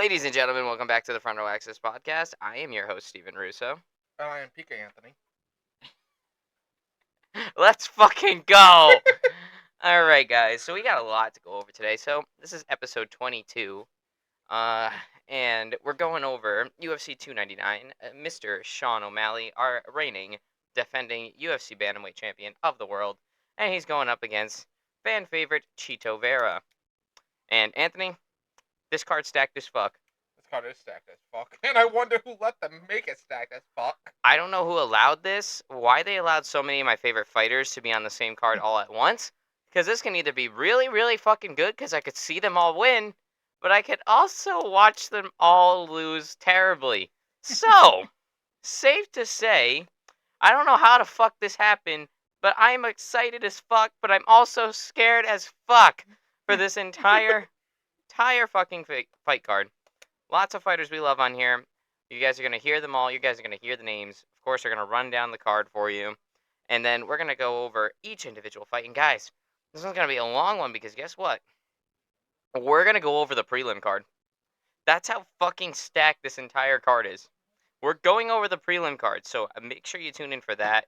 Ladies and gentlemen, welcome back to the Front Row Access Podcast. I am your host, Steven Russo. And I am PK Anthony. Let's fucking go! Alright, guys, so we got a lot to go over today. So, this is episode 22. And we're going over UFC 299. Mr. Sean O'Malley, our reigning, defending UFC Bantamweight Champion of the world. And he's going up against fan favorite Chito Vera. And, Anthony, this card's stacked as fuck. This card is stacked as fuck. And I wonder who let them make it stacked as fuck. I don't know who allowed this, why they allowed so many of my favorite fighters to be on the same card all at once. Because this can either be really, really fucking good because I could see them all win, but I could also watch them all lose terribly. So, safe to say, I don't know how the fuck this happened, but I'm excited as fuck, but I'm also scared as fuck for this entire fucking fight card. Lots of fighters we love on here. You guys are going to hear them all. You guys are going to hear the names. Of course, we're going to run down the card for you. And then we're going to go over each individual fight. And guys, this one's going to be a long one because guess what? We're going to go over the prelim card. That's how fucking stacked this entire card is. We're going over the prelim card, so make sure you tune in for that.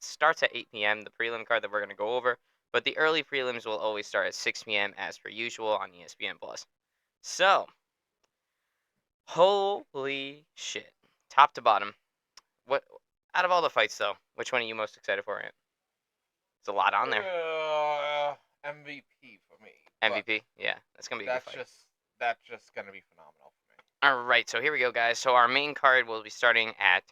Starts at 8 p.m., the prelim card that we're going to go over. But the early prelims will always start at 6 p.m. as per usual on ESPN+. So, holy shit. Top to bottom. What out of all the fights though, which one are you most excited for? Ant? There's a lot on there. MVP for me. MVP? Yeah, that's gonna be a good fight. That's just gonna be phenomenal for me. Alright, so here we go, guys. So our main card will be starting at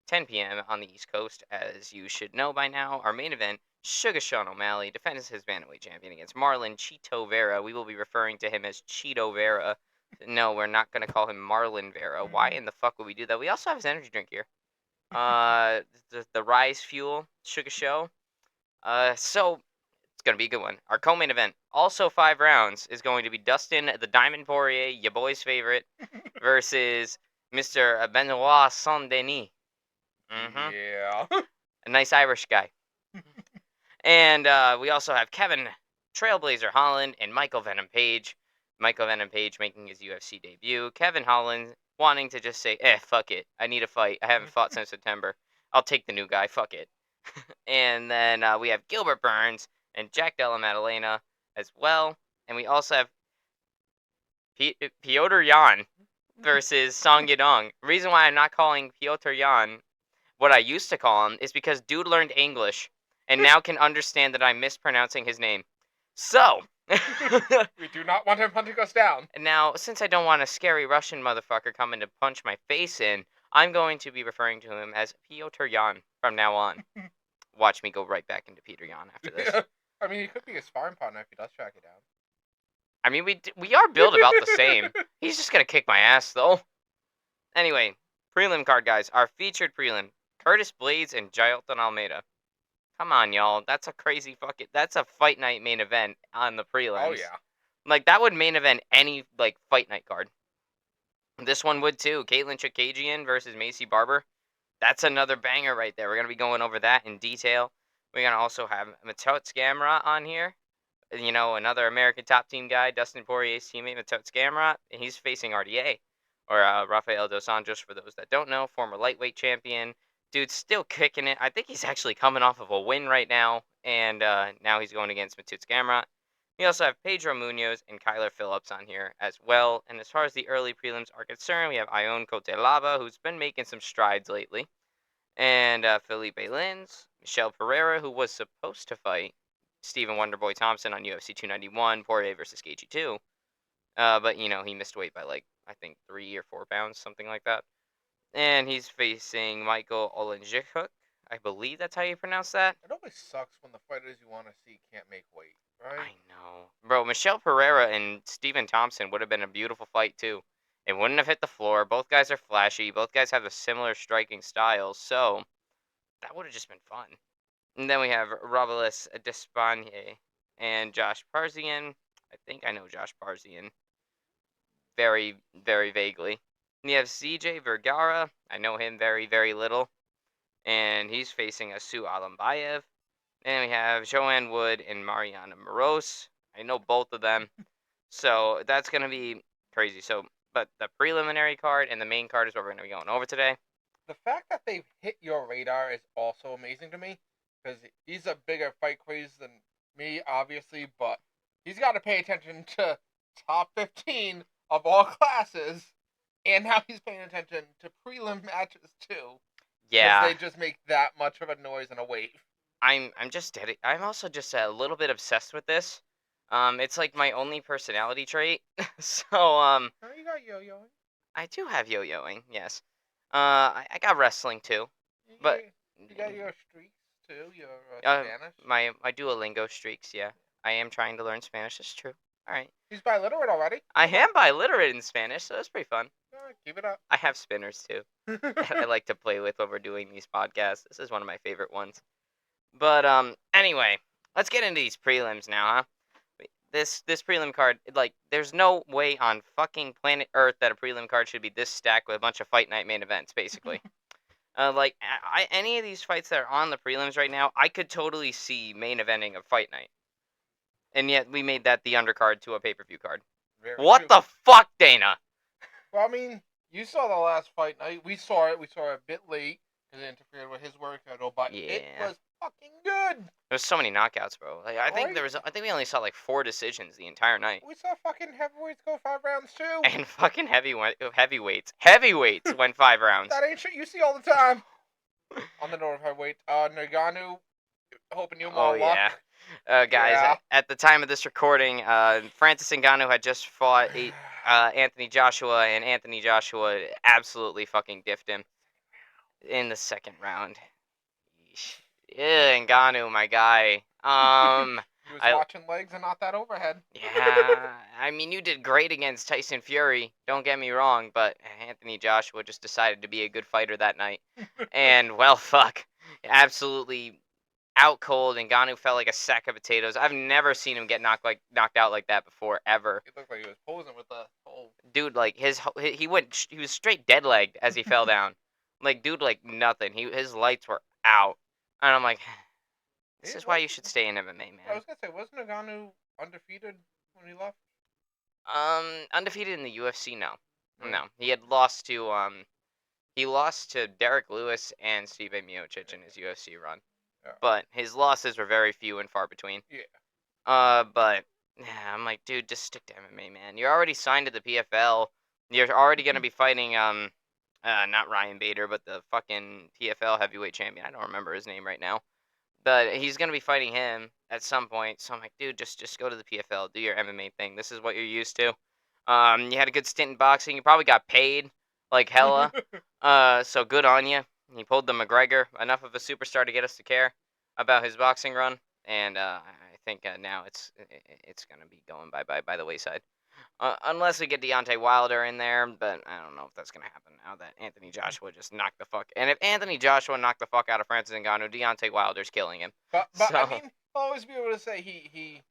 10 p.m. on the East Coast, as you should know by now. Our main event, Sugar Sean O'Malley defends his bantamweight champion against Marlon Chito Vera. We will be referring to him as Chito Vera. No, we're not going to call him Marlon Vera. Why in the fuck would we do that? We also have his energy drink here. The Rise Fuel Sugar Show. So it's going to be a good one. Our co-main event, also 5 rounds, is going to be Dustin the Diamond Poirier, your boy's favorite, versus Mr. Benoit Saint-Denis. Yeah. A nice Irish guy. And we also have Kevin Trailblazer Holland and Michael Venom Page. Michael Venom Page making his UFC debut. Kevin Holland wanting to just say, fuck it. I need a fight. I haven't fought since September. I'll take the new guy. Fuck it. And then we have Gilbert Burns and Jack Della Maddalena as well. And we also have Piotr Jan versus Song Yadong. Reason why I'm not calling Piotr Jan what I used to call him is because dude learned English and now can understand that I'm mispronouncing his name. So, we do not want him hunting us down. And now, since I don't want a scary Russian motherfucker coming to punch my face in, I'm going to be referring to him as Piotr Jan from now on. Watch me go right back into Peter Jan after this. I mean, he could be a sparring partner if he does track you down. I mean, we are built about the same. He's just going to kick my ass, though. Anyway, prelim card, guys. Our featured prelim, Curtis Blades and Jailton Almeida. Come on, y'all. That's a crazy fucking... That's a fight night main event on the prelims. Oh, yeah. Like, that would main event any, like, fight night card. This one would, too. Caitlin Chikagian versus Macy Barber. That's another banger right there. We're going to be going over that in detail. We're going to also have Matot Gamrot on here. You know, another American top team guy, Dustin Poirier's teammate, Matot Gamrot. And he's facing RDA, or Rafael Dos Anjos, for those that don't know. Former lightweight champion. Dude's still kicking it. I think he's actually coming off of a win right now. And now he's going against Matutes Gamrot. We also have Pedro Munoz and Kyler Phillips on here as well. And as far as the early prelims are concerned, we have Ion Cotelaba, who's been making some strides lately. And Felipe Lins, Michelle Pereira, who was supposed to fight Stephen Wonderboy Thompson on UFC 291, Poirier versus Gaethje 2. But, you know, he missed weight by, like, I think 3 or 4 pounds, something like that. And he's facing Michael Olenjichuk. I believe that's how you pronounce that. It always sucks when the fighters you want to see can't make weight, right? I know. Bro, Michelle Pereira and Stephen Thompson would have been a beautiful fight, too. It wouldn't have hit the floor. Both guys are flashy. Both guys have a similar striking style. So, that would have just been fun. And then we have Robles Despaigne and Josh Parzian. I think I know Josh Parzian very, very vaguely. And you have CJ Vergara. I know him very, very little. And he's facing Asu Alambayev. And we have Joanne Wood and Mariana Moros. I know both of them. So that's going to be crazy. So but the preliminary card and the main card is what we're going to be going over today. The fact that they've hit your radar is also amazing to me, because he's a bigger fight craze than me, obviously, but he's got to pay attention to top 15 of all classes, and now he's paying attention to prelim matches too. Because Yeah, they just make that much of a noise and a wave. I'm just I'm also just a little bit obsessed with this. It's like my only personality trait. So Oh, you got yo-yoing. I do have yo-yoing, yes. I got wrestling too, but You got your streaks too, your uh, Spanish. my Duolingo streaks. Yeah, I am trying to learn Spanish. That's true. All right, He's biliterate already. I am biliterate in Spanish, so that's pretty fun. Keep it up. I have spinners too that I like to play with when we're doing these podcasts. This is one of my favorite ones. But anyway, let's get into these prelims now, huh? This prelim card, like, there's no way on fucking planet Earth that a prelim card should be this stacked with a bunch of fight night main events, basically. Like, any of these fights that are on the prelims right now, I could totally see main eventing of fight night. And yet we made that the undercard to a pay-per-view card. Very What true. the fuck, Dana? Well, I mean, you saw the last fight night. We saw it. We saw it a bit late because it interfered with his work schedule, but it Yeah. was fucking good. There's so many knockouts, bro. Like, I think Right? I think we only saw like 4 decisions the entire night. We saw fucking heavyweights go 5 rounds too. And fucking heavyweights went 5 rounds. That ain't shit you see all the time. On the note of heavyweight, Nagano, hoping you more luck. Yeah. Guys, Yeah. at the time of this recording, Francis Ngannou had just fought Anthony Joshua, and Anthony Joshua absolutely fucking diffed him in the second round. Yeesh. Yeah, Ngannou, my guy. He was I- watching legs and not that overhead. Yeah, I mean, you did great against Tyson Fury, don't get me wrong, but Anthony Joshua just decided to be a good fighter that night. And, well, fuck. Absolutely out cold, and Ngannou felt like a sack of potatoes. I've never seen him get knocked out like that before, ever. It looked like he was posing with the whole. Dude, like, he was straight dead legged as he fell down. Like, dude, like nothing. His lights were out. And I'm like, this is why you should stay in MMA, man. I was gonna say, wasn't Nagano undefeated when he left? Undefeated in the UFC, no. Right. No. He had lost to Derek Lewis and Stipe Miocic in his UFC run. Yeah. But his losses were very few and far between. Yeah. But yeah, I'm like, dude, just stick to MMA, man. You're already signed to the PFL. You're already gonna be fighting not Ryan Bader, but the fucking PFL heavyweight champion. I don't remember his name right now. But he's gonna be fighting him at some point. So I'm like, dude, just go to the PFL, do your MMA thing. This is what you're used to. You had a good stint in boxing. You probably got paid like hella. So good on you. He pulled the McGregor, enough of a superstar to get us to care about his boxing run, and I think now it's gonna be going by the wayside. Unless we get Deontay Wilder in there, but I don't know if that's gonna happen now that Anthony Joshua just knocked the fuck. And if Anthony Joshua knocked the fuck out of Francis Ngannou, Deontay Wilder's killing him. But So- I mean, I'll always be able to say he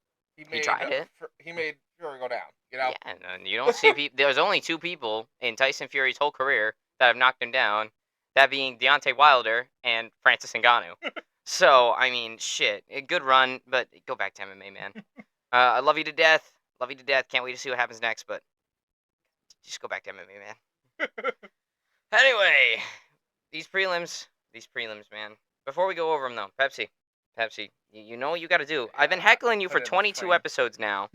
made tried it. He made Fury go down. You know. Yeah, and you don't see there's only 2 people in Tyson Fury's whole career that have knocked him down, that being Deontay Wilder and Francis Ngannou. So, I mean, shit, a good run, but go back to MMA, man. I love you to death. Love you to death. Can't wait to see what happens next, but just go back to MMA, man. Anyway, these prelims, man. Before we go over them, though, Pepsi, you know what you got to do. I've been heckling you Put for it in the 22 frame. episodes now.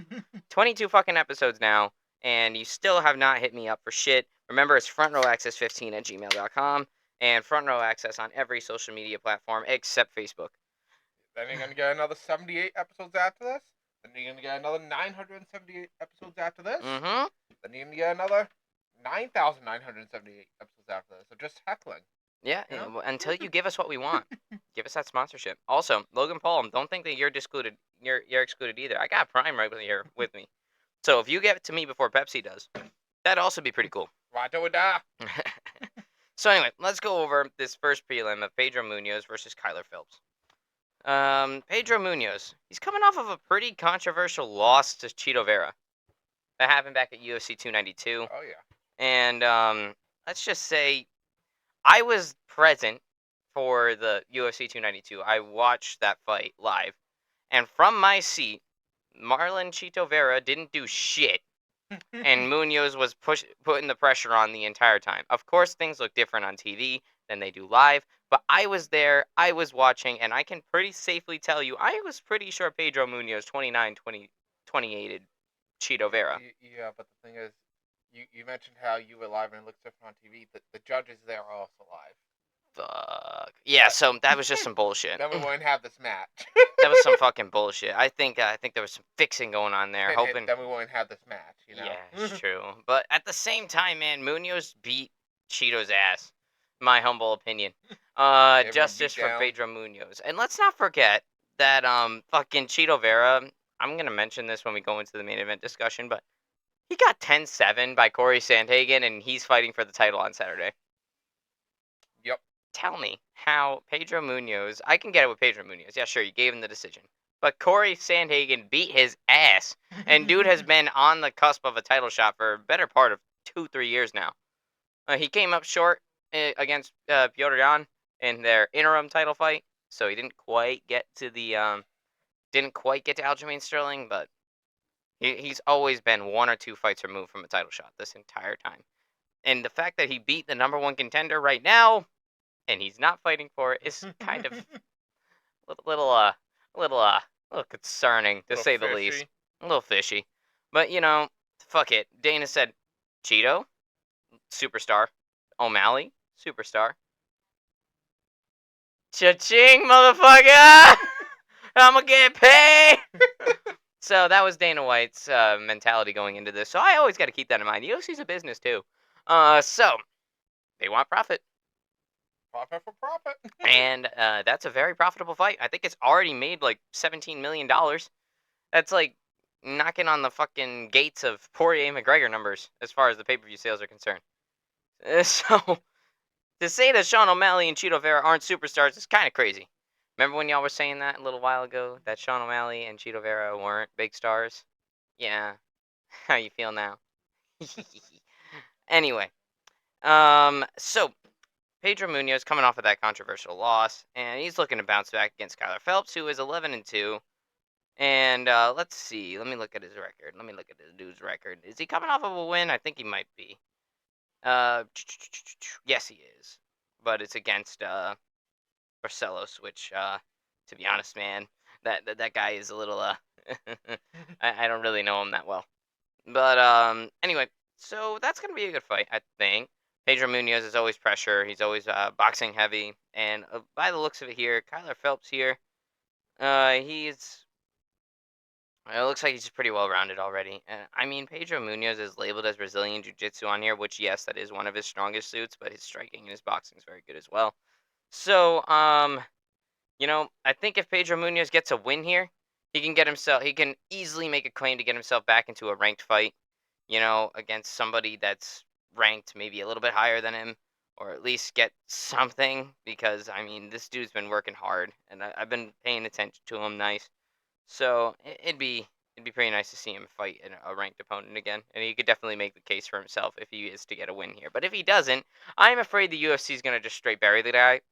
22 fucking episodes now, and you still have not hit me up for shit. Remember, it's frontrowaccess15@gmail.com, and front row access on every social media platform except Facebook. Then you're gonna get another 78 episodes after this. Then you're gonna get another 978 episodes after this. Mm-hmm. Then you're gonna get another 9,978 episodes after this. So just heckling. Yeah, Yeah. well, until you give us what we want. Give us that sponsorship. Also, Logan Paul, don't think that you're excluded. You're excluded either. I got Prime right here with me. So if you get it to me before Pepsi does, that'd also be pretty cool. Right or die. So anyway, let's go over this first prelim of Pedro Munoz versus Kyler Phillips. Pedro Munoz, he's coming off of a pretty controversial loss to Chito Vera. That happened back at UFC 292. Oh yeah. And let's just say I was present for the UFC 292. I watched that fight live. And from my seat, Marlon Chito Vera didn't do shit and Munoz was putting the pressure on the entire time. Of course, things look different on TV than they do live, but I was there, I was watching, and I can pretty safely tell you, I was pretty sure Pedro Munoz 28ed Cheeto Vera. Yeah, but the thing is, you mentioned how you were live and it looks different on TV. The judges there are also live. Fuck. Yeah, so that was just some bullshit. Then we wouldn't have this match. That was some fucking bullshit. I think there was some fixing going on there. Hoping. Then we wouldn't have this match. Yeah, it's true. But at the same time, man, Munoz beat Cheeto's ass. My humble opinion. Justice for Pedro Munoz. And let's not forget that fucking Cheeto Vera. I'm gonna mention this when we go into the main event discussion, but he got 10-7 by Corey Sandhagen, and he's fighting for the title on Saturday. Yep. Tell me how Pedro Munoz. I can get it with Pedro Munoz. Yeah, sure, you gave him the decision. But Corey Sandhagen beat his ass. And dude has been on the cusp of a title shot for a better part of 2-3 years now. He came up short against Piotr Jan in their interim title fight, so he didn't quite get to Aljamain Sterling, but he's always been 1 or 2 fights removed from a title shot this entire time. And the fact that he beat the number 1 contender right now, and he's not fighting for it, is kind of a little concerning, to say the least. A little fishy. But, fuck it. Dana said, Cheeto, superstar. O'Malley, superstar. Cha-ching, motherfucker! I'ma get paid! So that was Dana White's mentality going into this. So I always got to keep that in mind. The UFC's a business, too. So, they want profit. Profit for profit. And that's a very profitable fight. I think it's already made like $17 million. That's like knocking on the fucking gates of Poirier McGregor numbers as far as the pay-per-view sales are concerned. So, to say that Sean O'Malley and Cheeto Vera aren't superstars is kind of crazy. Remember when y'all were saying that a little while ago, that Sean O'Malley and Cheeto Vera weren't big stars? Yeah. How you feel now? Anyway. So, Pedro Munoz coming off of that controversial loss, and he's looking to bounce back against Kyler Phelps, who is 11-2. And let's see. Let me look at his record. Let me look at this dude's record. Is he coming off of a win? I think he might be. Yes, he is. But it's against Barcelos, which, to be honest, man, that guy is a little I don't really know him that well. But anyway, so that's gonna be a good fight, I think. Pedro Munoz is always pressure. He's always boxing heavy, and by the looks of it here, Kyler Phelps here, he's. It looks like he's pretty well rounded already. I mean, Pedro Munoz is labeled as Brazilian Jiu-Jitsu on here, which yes, that is one of his strongest suits, but his striking and his boxing is very good as well. So, I think if Pedro Munoz gets a win here, he can easily make a claim to get himself back into a ranked fight, against somebody that's ranked maybe a little bit higher than him, or at least get something, because, I mean, this dude's been working hard, and I've been paying attention to him nice. So, it'd be pretty nice to see him fight a ranked opponent again, and he could definitely make the case for himself if he is to get a win here. But if he doesn't, I'm afraid the UFC is gonna just straight bury the guy,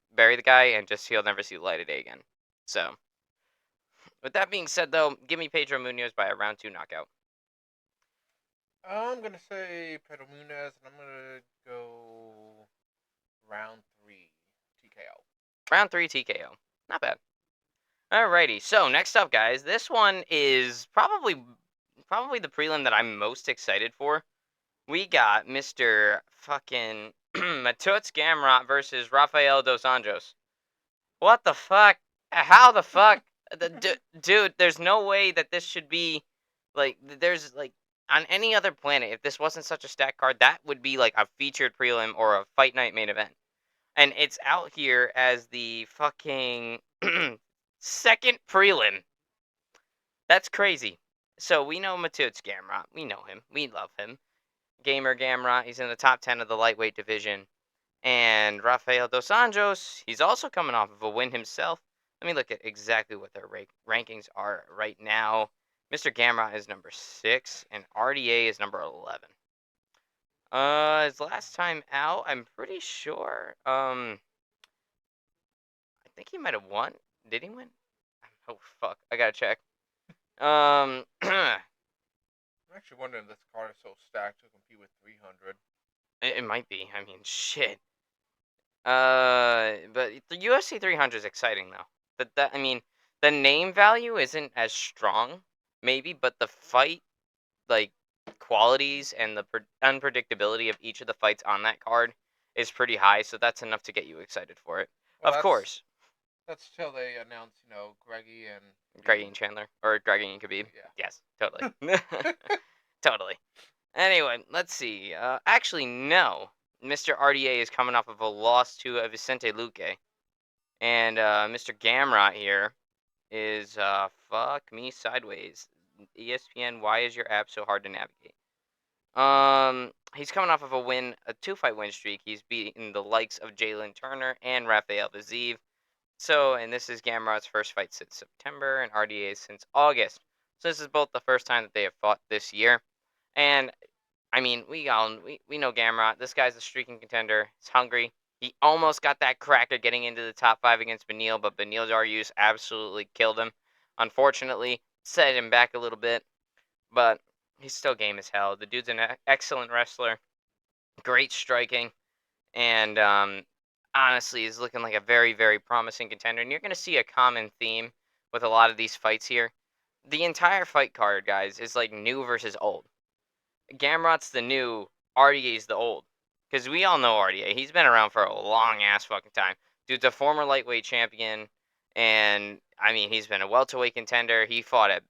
and just he'll never see the light of day again. So, with that being said, though, give me Pedro Munoz by a round 2 knockout. I'm gonna say Pedro Munoz, and I'm gonna go round 3 TKO. Round 3 TKO, not bad. Alrighty, so next up, guys, this one is probably the prelim that I'm most excited for. We got Mr. fucking Mateusz Gamrot versus Rafael dos Anjos. What the fuck? How the fuck? Dude, there's no way that this should be, like, there's, like, on any other planet, if this wasn't such a stacked card, that would be, like, a featured prelim or a fight night main event. And it's out here as the fucking second prelim. That's crazy. So we know Mateusz Gamrot. We know him. We love him. Gamer Gamrot. He's in the top 10 of the lightweight division. And Rafael dos Anjos, he's also coming off of a win himself. Let me look at exactly what their rankings are right now. Mr. Gamrot is number 6, and RDA is number 11. His last time out, I'm pretty sure. I think he might have won. Did he win? Oh fuck! I gotta check. I'm actually wondering if this card is so stacked to compete with 300. It might be. I mean, shit. But the UFC 300 is exciting though. I mean, the name value isn't as strong, maybe, but the fight like qualities and the unpredictability of each of the fights on that card is pretty high. So that's enough to get you excited for it. Well, Of course, that's till they announce, Greggy and Greggy and Chandler or Greggy and Khabib. Yeah. Yes, totally, totally. Anyway, let's see. Actually, no. Mr. RDA is coming off of a loss to Vicente Luque. And Mr. Gamrot here is fuck me sideways. ESPN, why is your app so hard to navigate? He's coming off of a 2-fight win streak. He's beaten the likes of Jalen Turner and Rafael Viziev. So, and this is Gamrot's first fight since September, and RDA's since August. So this is both the first time that they have fought this year. And I mean, we know Gamrot. This guy's a streaking contender. He's hungry. He almost got that cracker getting into the top 5 against Beneil, but Beneil's Dariush absolutely killed him. Unfortunately, set him back a little bit, but he's still game as hell. The dude's an excellent wrestler, great striking, and honestly is looking like a very, very promising contender. And you're going to see a common theme with a lot of these fights here. The entire fight card, guys, is like new versus old. Gamrot's the new, RDA's the old. Because we all know RDA. He's been around for a long ass fucking time. Dude's a former lightweight champion, and I mean he's been a welterweight contender. He fought at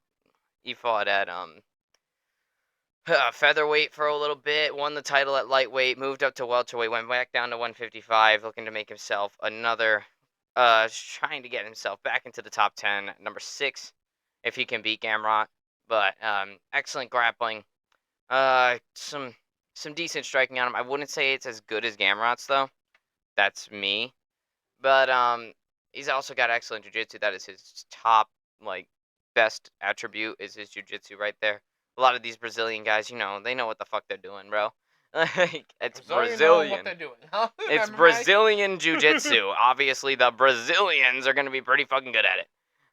featherweight for a little bit, won the title at lightweight, moved up to welterweight, went back down to 155, looking to make himself trying to get himself back into the top 10, number 6, if he can beat Gamrot. But excellent grappling. Some decent striking on him. I wouldn't say it's as good as Gamrot's though. That's me. But he's also got excellent jiu-jitsu. That is his top best attribute is his jiu-jitsu right there. A lot of these Brazilian guys, they know what the fuck they're doing, bro. It's Brazilian. Know what they're doing, huh? It's Brazilian jiu-jitsu. Obviously, the Brazilians are going to be pretty fucking good at it.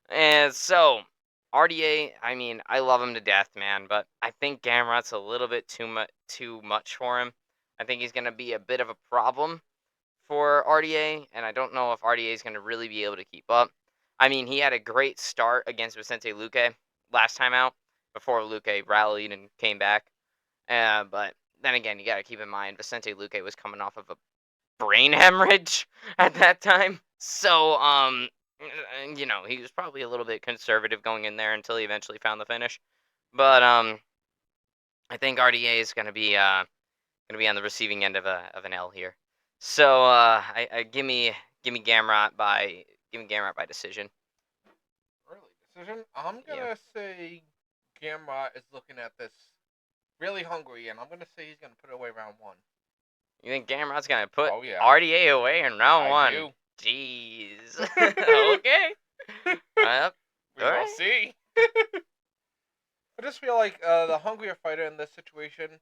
And so, RDA, I mean, I love him to death, man, but I think Gamrot's a little bit too much for him. I think he's going to be a bit of a problem for RDA, and I don't know if RDA is going to really be able to keep up. I mean, he had a great start against Vicente Luque last time out, before Luque rallied and came back. But then again, you got to keep in mind, Vicente Luque was coming off of a brain hemorrhage at that time. So, he was probably a little bit conservative going in there until he eventually found the finish. But I think RDA is going to be on the receiving end of an L here. So I give me Gamrot by decision. Early decision. I'm gonna say Gamrot is looking at this really hungry, and I'm gonna say he's gonna put it away round 1. You think Gamrot's gonna put RDA away in round 1? Do. Jeez. Okay. We will see. I just feel like the hungrier fighter in this situation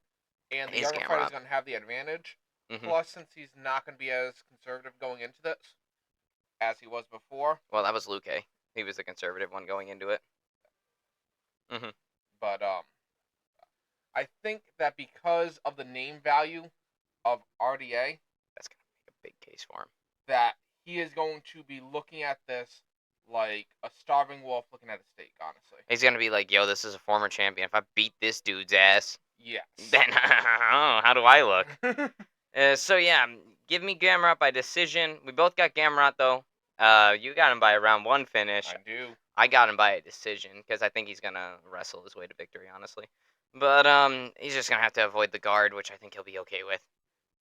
and the younger fighter is going to have the advantage. Mm-hmm. Plus, since he's not going to be as conservative going into this as he was before. Well, that was Luque. He was the conservative one going into it. Mm-hmm. But I think that because of the name value of RDA, that's going to make a big case for him. That he is going to be looking at this like a starving wolf looking at a steak, honestly. He's going to be like, yo, this is a former champion. If I beat this dude's ass, yes. Then, how do I look? So, yeah, give me Gamrot by decision. We both got Gamrot, though. You got him by a round 1 finish. I do. I got him by a decision, because I think he's going to wrestle his way to victory, honestly. But he's just going to have to avoid the guard, which I think he'll be okay with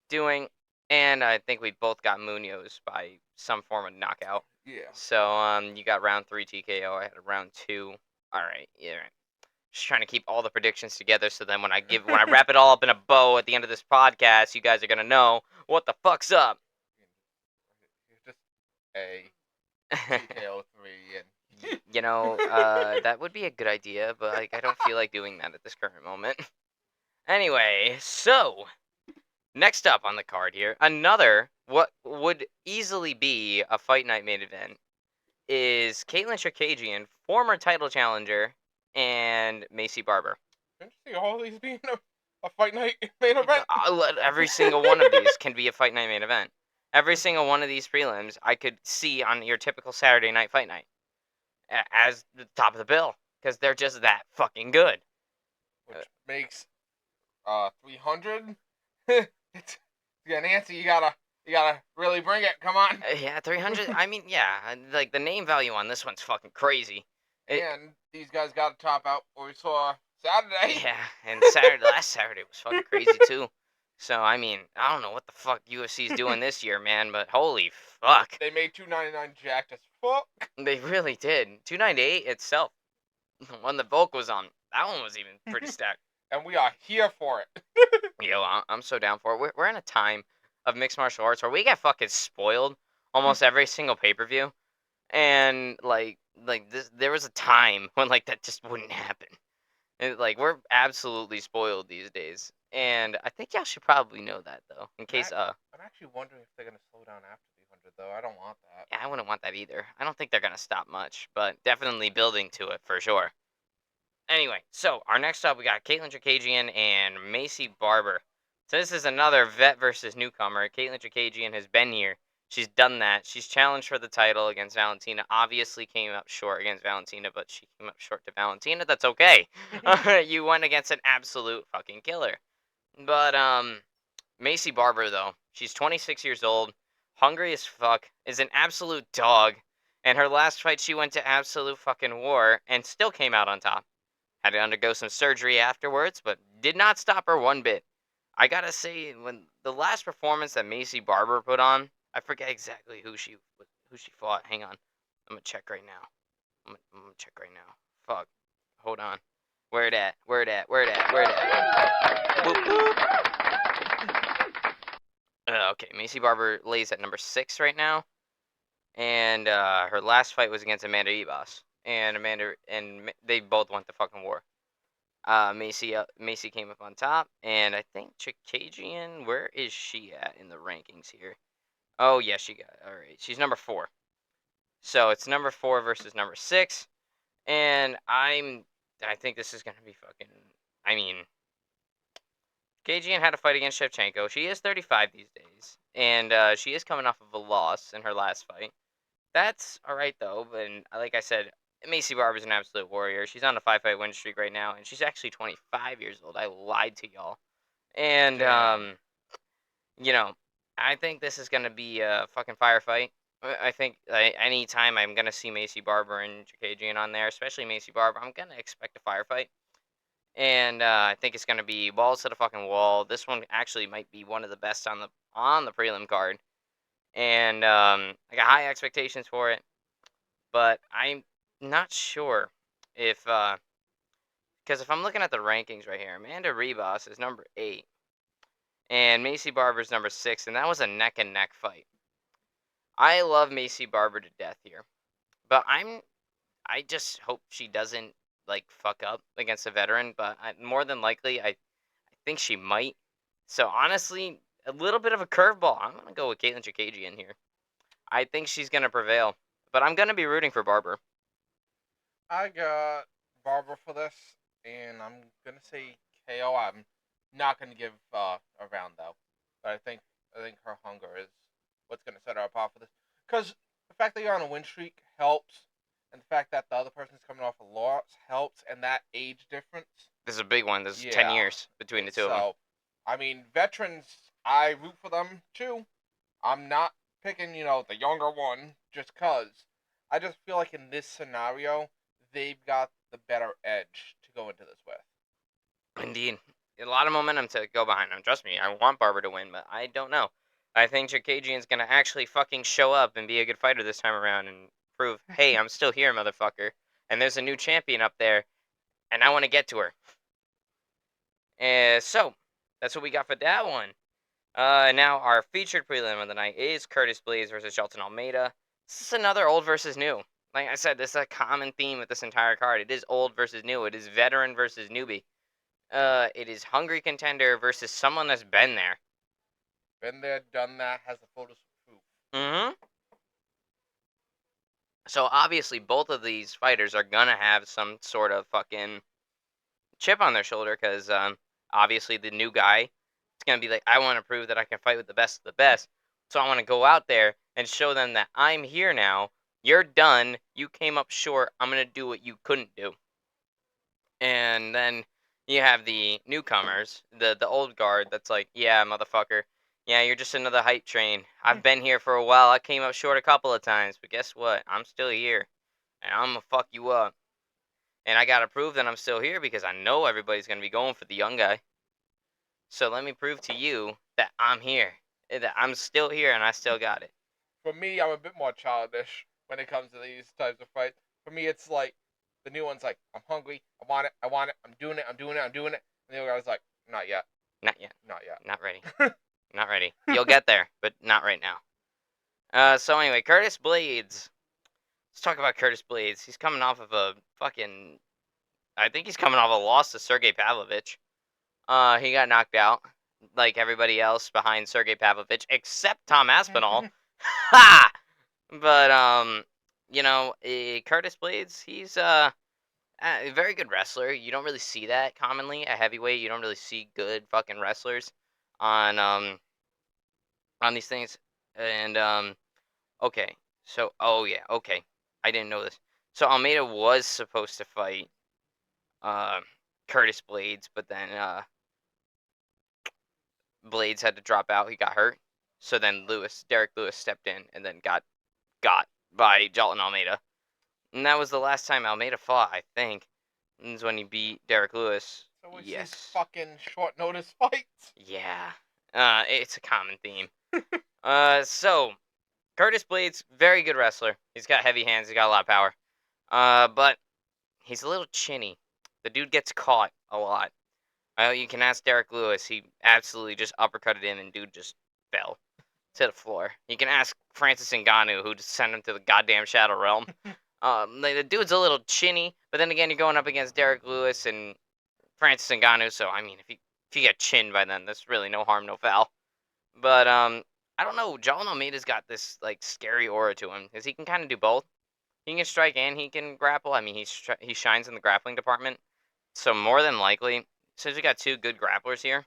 doing. And I think we both got Munoz by some form of knockout. Yeah. So you got round 3 TKO. I had a round 2. All right. Yeah. Just trying to keep all the predictions together, so then when I wrap it all up in a bow at the end of this podcast, you guys are gonna know what the fuck's up. Just a TKO 3 and that would be a good idea, but I don't feel like doing that at this current moment. Anyway, so next up on the card here, another what would easily be a fight night main event is Caitlin Chookagian, former title challenger, and Maycee Barber. Didn't you see all these being a fight night main event? Every single one of these can be a fight night main event. Every single one of these prelims I could see on your typical Saturday night fight night as the top of the bill because they're just that fucking good. Which makes 300. Yeah, Nancy, you gotta really bring it. Come on. Yeah, 300. I mean, yeah, like the name value on this one's fucking crazy. And these guys got to top out what we saw Saturday. Yeah, and last Saturday was fucking crazy too. So I mean, I don't know what the fuck UFC's doing this year, man, but holy fuck, They made 299 jacked as fuck. they really did. 298 itself, when the Volk was on, that one was even pretty stacked. And we are here for it. Yo, I'm so down for it. We're in a time of mixed martial arts where we get fucking spoiled almost every single pay per view, and like this, there was a time when like that just wouldn't happen. And, like we're absolutely spoiled these days, and I think y'all should probably know that though. In case I'm actually wondering if they're gonna slow down after 300 though. I don't want that. yeah, I wouldn't want that either. I don't think they're gonna stop much, but definitely building to it for sure. Anyway, so our next up we got Caitlin Chikagian and Macy Barber. So this is another vet versus newcomer. Caitlin Chikagian has been here. She's done that. She's challenged for the title against Valentina. Obviously came up short against Valentina, but she came up short to Valentina. That's okay. You went against an absolute fucking killer. But Macy Barber though, she's 26 years old, hungry as fuck, is an absolute dog, and her last fight she went to absolute fucking war and still came out on top. Had to undergo some surgery afterwards, but did not stop her one bit. I gotta say, when the last performance that Macy Barber put on, I forget exactly who she fought. Hang on, I'm gonna check right now. I'm gonna check right now. Fuck, hold on. Where it at? Where it at? Where it at? Where it at? Boop, boop. Okay, Macy Barber lays at number 6 right now, and her last fight was against Amanda Ebos, and they both went to fucking war. Macy came up on top, and I think Chikagian, where is she at in the rankings here? Oh yeah, she got all right. She's number 4, so it's number 4 versus number 6, and I think this is gonna be fucking. I mean, Chikagian had a fight against Shevchenko. She is 35 these days, and she is coming off of a loss in her last fight. That's all right though, but like I said, Macy Barber's an absolute warrior. She's on a 5-fight win streak right now, and she's actually 25 years old. I lied to y'all, and Damn. you know, I think this is gonna be a fucking firefight. I think anytime I'm gonna see Macy Barber and Chikagian on there, especially Macy Barber, I'm gonna expect a firefight. And I think it's gonna be balls to the fucking wall. This one actually might be one of the best on the prelim card, and I got high expectations for it. But I'm not sure if because if I'm looking at the rankings right here, Amanda Ribas is number 8, and Macy Barber's number 6, and that was a neck and neck fight. I love Macy Barber to death here, but I just hope she doesn't like fuck up against a veteran. But more than likely, I think she might. So honestly, a little bit of a curveball. I'm gonna go with Caitlin Chikagian here. I think she's gonna prevail, but I'm gonna be rooting for Barber. I got Barber for this, and I'm gonna say KO. I'm not gonna give a round though, but I think her hunger is what's gonna set her apart for this. Because the fact that you're on a win streak helps, and the fact that the other person's coming off a loss helps, and that age difference. This is a big one. This is 10 years between the two of them. So, I mean, veterans, I root for them too. I'm not picking, the younger one just cause. I just feel like in this scenario, they've got the better edge to go into this with. Indeed. A lot of momentum to go behind them. Trust me, I want Barber to win, but I don't know. I think Chikagian's going to actually fucking show up and be a good fighter this time around and prove, hey, I'm still here, motherfucker. And there's a new champion up there, and I want to get to her. So, that's what we got for that one. Now, our featured prelim of the night is Curtis Blaze versus Shelton Almeida. This is another old versus new. Like I said, this is a common theme with this entire card. It is old versus new. It is veteran versus newbie. It is hungry contender versus someone that's been there. Been there, done that, has the photos to prove. Mm-hmm. So obviously, both of these fighters are gonna have some sort of fucking chip on their shoulder because obviously the new guy is gonna be like, I want to prove that I can fight with the best of the best. So I want to go out there and show them that I'm here now. You're done. You came up short. I'm gonna do what you couldn't do. And then you have the newcomers, the old guard that's like, yeah, motherfucker. Yeah, you're just another hype train. I've been here for a while. I came up short a couple of times, but guess what? I'm still here. And I'm gonna fuck you up. And I gotta prove that I'm still here because I know everybody's gonna be going for the young guy. So let me prove to you that I'm here. That I'm still here and I still got it. For me, I'm a bit more childish when it comes to these types of fights. For me, it's like the new one's like, I'm hungry, I want it, I'm doing it, I'm doing it, I'm doing it. And the other guy's like, not yet, Not yet. not yet. Not ready. Not ready. You'll get there, but not right now. So anyway, Curtis Blades. Let's talk about Curtis Blades. He's coming off of a fucking. I think he's coming off a loss to Sergey Pavlovich. He got knocked out, like everybody else behind Sergey Pavlovich, except Tom Aspinall. Ha! But Curtis Blades, he's a very good wrestler. You don't really see that commonly at heavyweight. You don't really see good fucking wrestlers on these things. And okay, so oh yeah, okay, I didn't know this. So Almeida was supposed to fight uh Curtis Blades, but then Blades had to drop out. He got hurt. So then Derek Lewis stepped in and then got by Jalton Almeida. And that was the last time Almeida fought, I think. And this is when he beat Derek Lewis. So it's these Yes. fucking short notice fights. Yeah. It's a common theme. So Curtis Blades, very good wrestler. He's got heavy hands. He's got a lot of power. But he's a little chinny. The dude gets caught a lot. You can ask Derek Lewis. He absolutely just uppercutted him, and dude just fell to the floor. You can ask Francis Ngannou, who just sent him to the goddamn Shadow Realm. The dude's a little chinny, but then again, you're going up against Derek Lewis and Francis Ngannou, so I mean, if you get chinned by them, that's really no harm, no foul. But I don't know. John Almeida's got this like scary aura to him because he can kind of do both. He can strike and he can grapple. I mean, he shines in the grappling department. So more than likely, since we got two good grapplers here,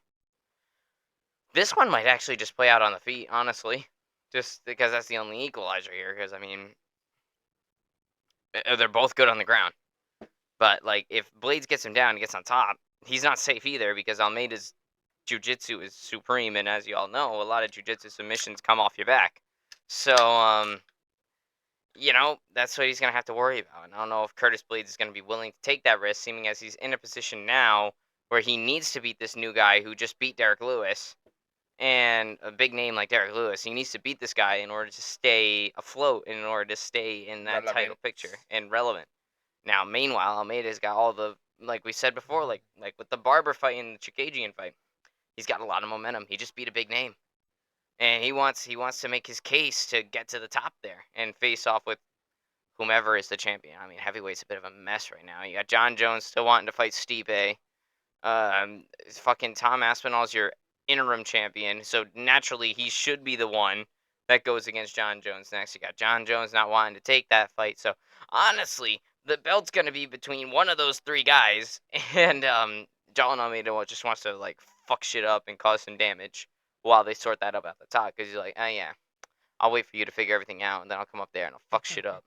this one might actually just play out on the feet, honestly. Just because that's the only equalizer here. Because I mean, they're both good on the ground. But like, if Blades gets him down and gets on top, he's not safe either because Almeida's jiu-jitsu is supreme, and as you all know, a lot of jiu-jitsu submissions come off your back. So that's what he's gonna have to worry about. And I don't know if Curtis Blades is gonna be willing to take that risk, seeming as he's in a position now where he needs to beat this new guy who just beat Derek Lewis. And a big name like Derek Lewis, he needs to beat this guy in order to stay afloat, in order to stay in that title picture and relevant. Now, meanwhile, Almeida's got all the, like we said before, like with the Barber fight and the Chikagian fight, he's got a lot of momentum. He just beat a big name, and he wants to make his case to get to the top there and face off with whomever is the champion. I mean, heavyweight's a bit of a mess right now. You got John Jones still wanting to fight Stipe. Fucking Tom Aspinall's your interim champion, so naturally he should be the one that goes against John Jones next. You got John Jones not wanting to take that fight, so honestly, the belt's gonna be between one of those three guys, and John Almeida just wants to like fuck shit up and cause some damage while they sort that up at the top, because he's like, oh yeah, I'll wait for you to figure everything out, and then I'll come up there and I'll fuck shit up.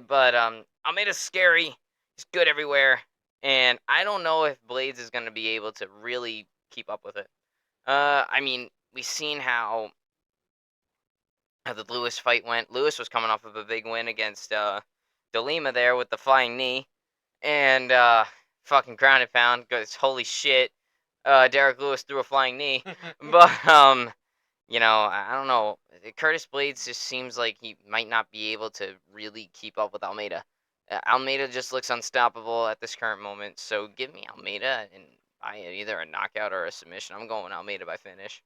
But Almeida's scary. He's good everywhere. And I don't know if Blades is going to be able to really keep up with it. I mean, we've seen how the Lewis fight went. Lewis was coming off of a big win against DeLima there with the flying knee. And fucking ground and pound goes, holy shit, Derek Lewis threw a flying knee. But, I don't know. Curtis Blades just seems like he might not be able to really keep up with Almeida. Almeida just looks unstoppable at this current moment. So give me Almeida and either a knockout or a submission. I'm going Almeida by finish.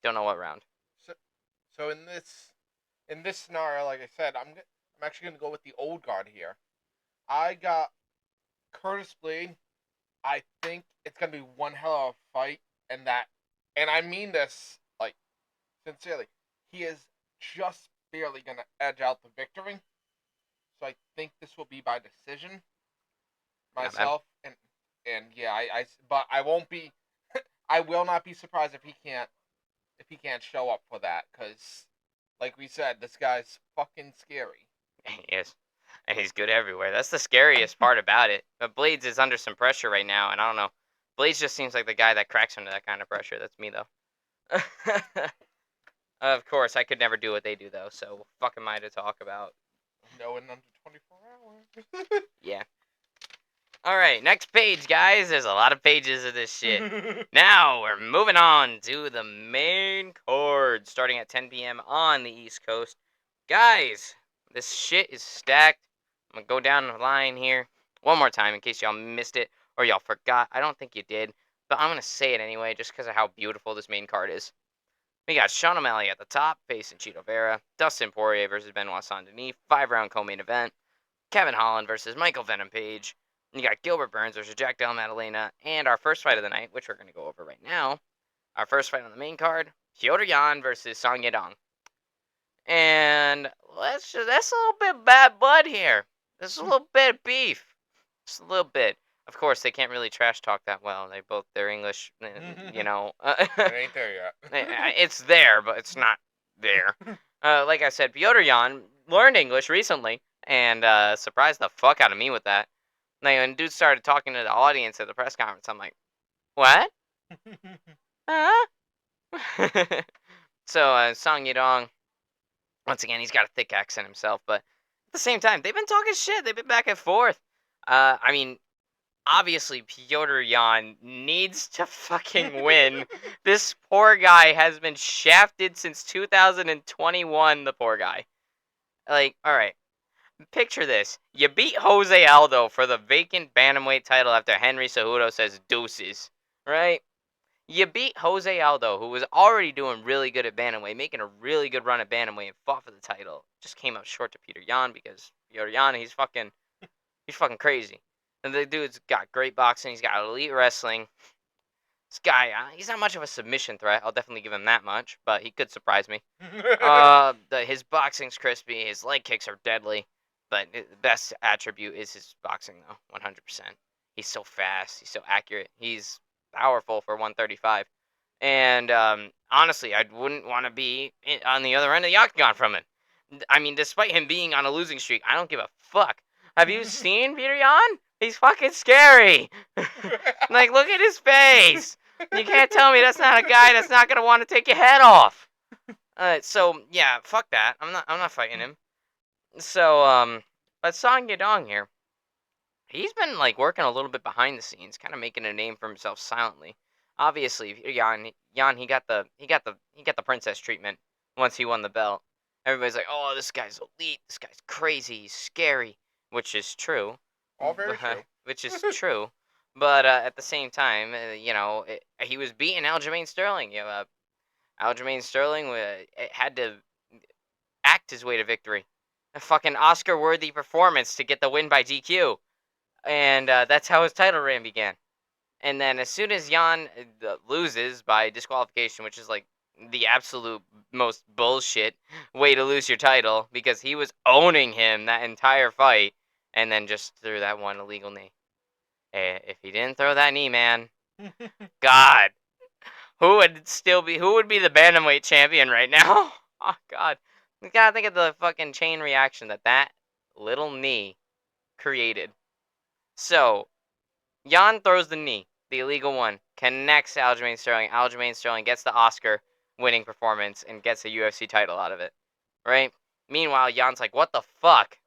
Don't know what round. So in this scenario, like I said, I'm actually gonna go with the old guard here. I got Curtis Blade. I think it's gonna be one hell of a fight, and I mean this like sincerely. He is just barely gonna edge out the victory. So I think this will be by decision. Not bad. myself, and yeah, but I won't be. I will not be surprised if he can't show up for that, because, like we said, this guy's fucking scary. He is. And he's good everywhere. That's the scariest part about it. But Blades is under some pressure right now, and I don't know. Blades just seems like the guy that cracks under that kind of pressure. That's me, though. Of course, I could never do what they do, though, so what fuck am I to talk about? No, in under 24 hours. Yeah. Alright, next page, guys. There's a lot of pages of this shit. Now, we're moving on to the main card, starting at 10 p.m. on the East Coast. Guys, this shit is stacked. I'm gonna go down the line here one more time in case y'all missed it or y'all forgot. I don't think you did, but I'm gonna say it anyway just because of how beautiful this main card is. We got Sean O'Malley at the top, facing Cheeto Vera. Dustin Poirier versus Benoit Saint-Denis, 5-round co-main event. Kevin Holland versus Michael Venom Page. You got Gilbert Burns versus Jack Della Maddalena. And our first fight of the night, which we're going to go over right now. Our first fight on the main card, Piotr Jan versus Song Yadong. And that's a little bit bad blood here. There's a little bit of beef. Just a little bit. Of course, they can't really trash talk that well. They're English, you know. It ain't there yet. It's there, but it's not there. Like I said, Piotr Jan learned English recently and surprised the fuck out of me with that. Like, when dude started talking to the audience at the press conference, I'm like, what? Huh? So, Song Yadong, once again, he's got a thick accent himself, but at the same time, they've been talking shit. They've been back and forth. I mean, obviously, Piotr Jan needs to fucking win. This poor guy has been shafted since 2021, the poor guy. Like, alright. Picture this. You beat Jose Aldo for the vacant bantamweight title after Henry Cejudo says deuces. Right? You beat Jose Aldo, who was already doing really good at bantamweight, making a really good run at bantamweight, and fought for the title. Just came up short to Peter Yan because Peter Yan, he's fucking crazy. And the dude's got great boxing. He's got elite wrestling. This guy, he's not much of a submission threat. I'll definitely give him that much, but he could surprise me. His boxing's crispy. His leg kicks are deadly. But the best attribute is his boxing, though, 100%. He's so fast. He's so accurate. He's powerful for 135. And honestly, I wouldn't want to be on the other end of the octagon from him. I mean, despite him being on a losing streak, I don't give a fuck. Have you seen Peter Yan? He's fucking scary. Like, look at his face. You can't tell me that's not a guy that's not gonna want to take your head off. So yeah, fuck that. I'm not fighting him. So but Song Yadong here, he's been like working a little bit behind the scenes, kind of making a name for himself silently. Obviously, Jan, he got the princess treatment once he won the belt. Everybody's like, oh, this guy's elite. This guy's crazy. He's scary, which is true. All very true. Which is true. But at the same time, he was beating Aljamain Sterling. Aljamain Sterling had to act his way to victory. A fucking Oscar-worthy performance to get the win by DQ. And that's how his title reign began. And then as soon as Jan loses by disqualification, which is like the absolute most bullshit way to lose your title, because he was owning him that entire fight, and then just threw that one illegal knee. If he didn't throw that knee, man, God, who would be the bantamweight champion right now? Oh God, you gotta think of the fucking chain reaction that little knee created. So, Jan throws the knee, the illegal one, connects Aljamain Sterling. Aljamain Sterling gets the Oscar-winning performance and gets a UFC title out of it, right? Meanwhile, Jan's like, what the fuck?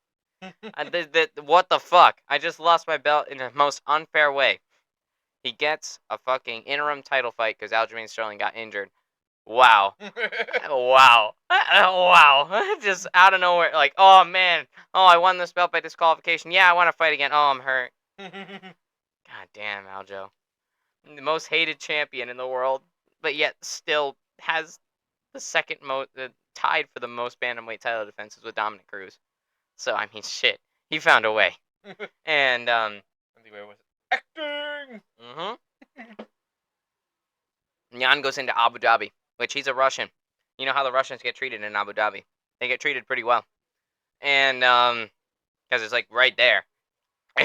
What the fuck? I just lost my belt in the most unfair way. He gets a fucking interim title fight because Aljamain Sterling got injured. Wow. Wow. Wow. Just out of nowhere, like, oh man, oh, I won this belt by disqualification. Yeah, I want to fight again. Oh, I'm hurt. God damn, Aljo. The most hated champion in the world, but yet still has the second most, tied for the most bantamweight title defenses with Dominic Cruz. So, I mean, shit. He found a way. And, And the way was acting. Jan goes into Abu Dhabi, which he's a Russian. You know how the Russians get treated in Abu Dhabi. They get treated pretty well. And, because it's like right there.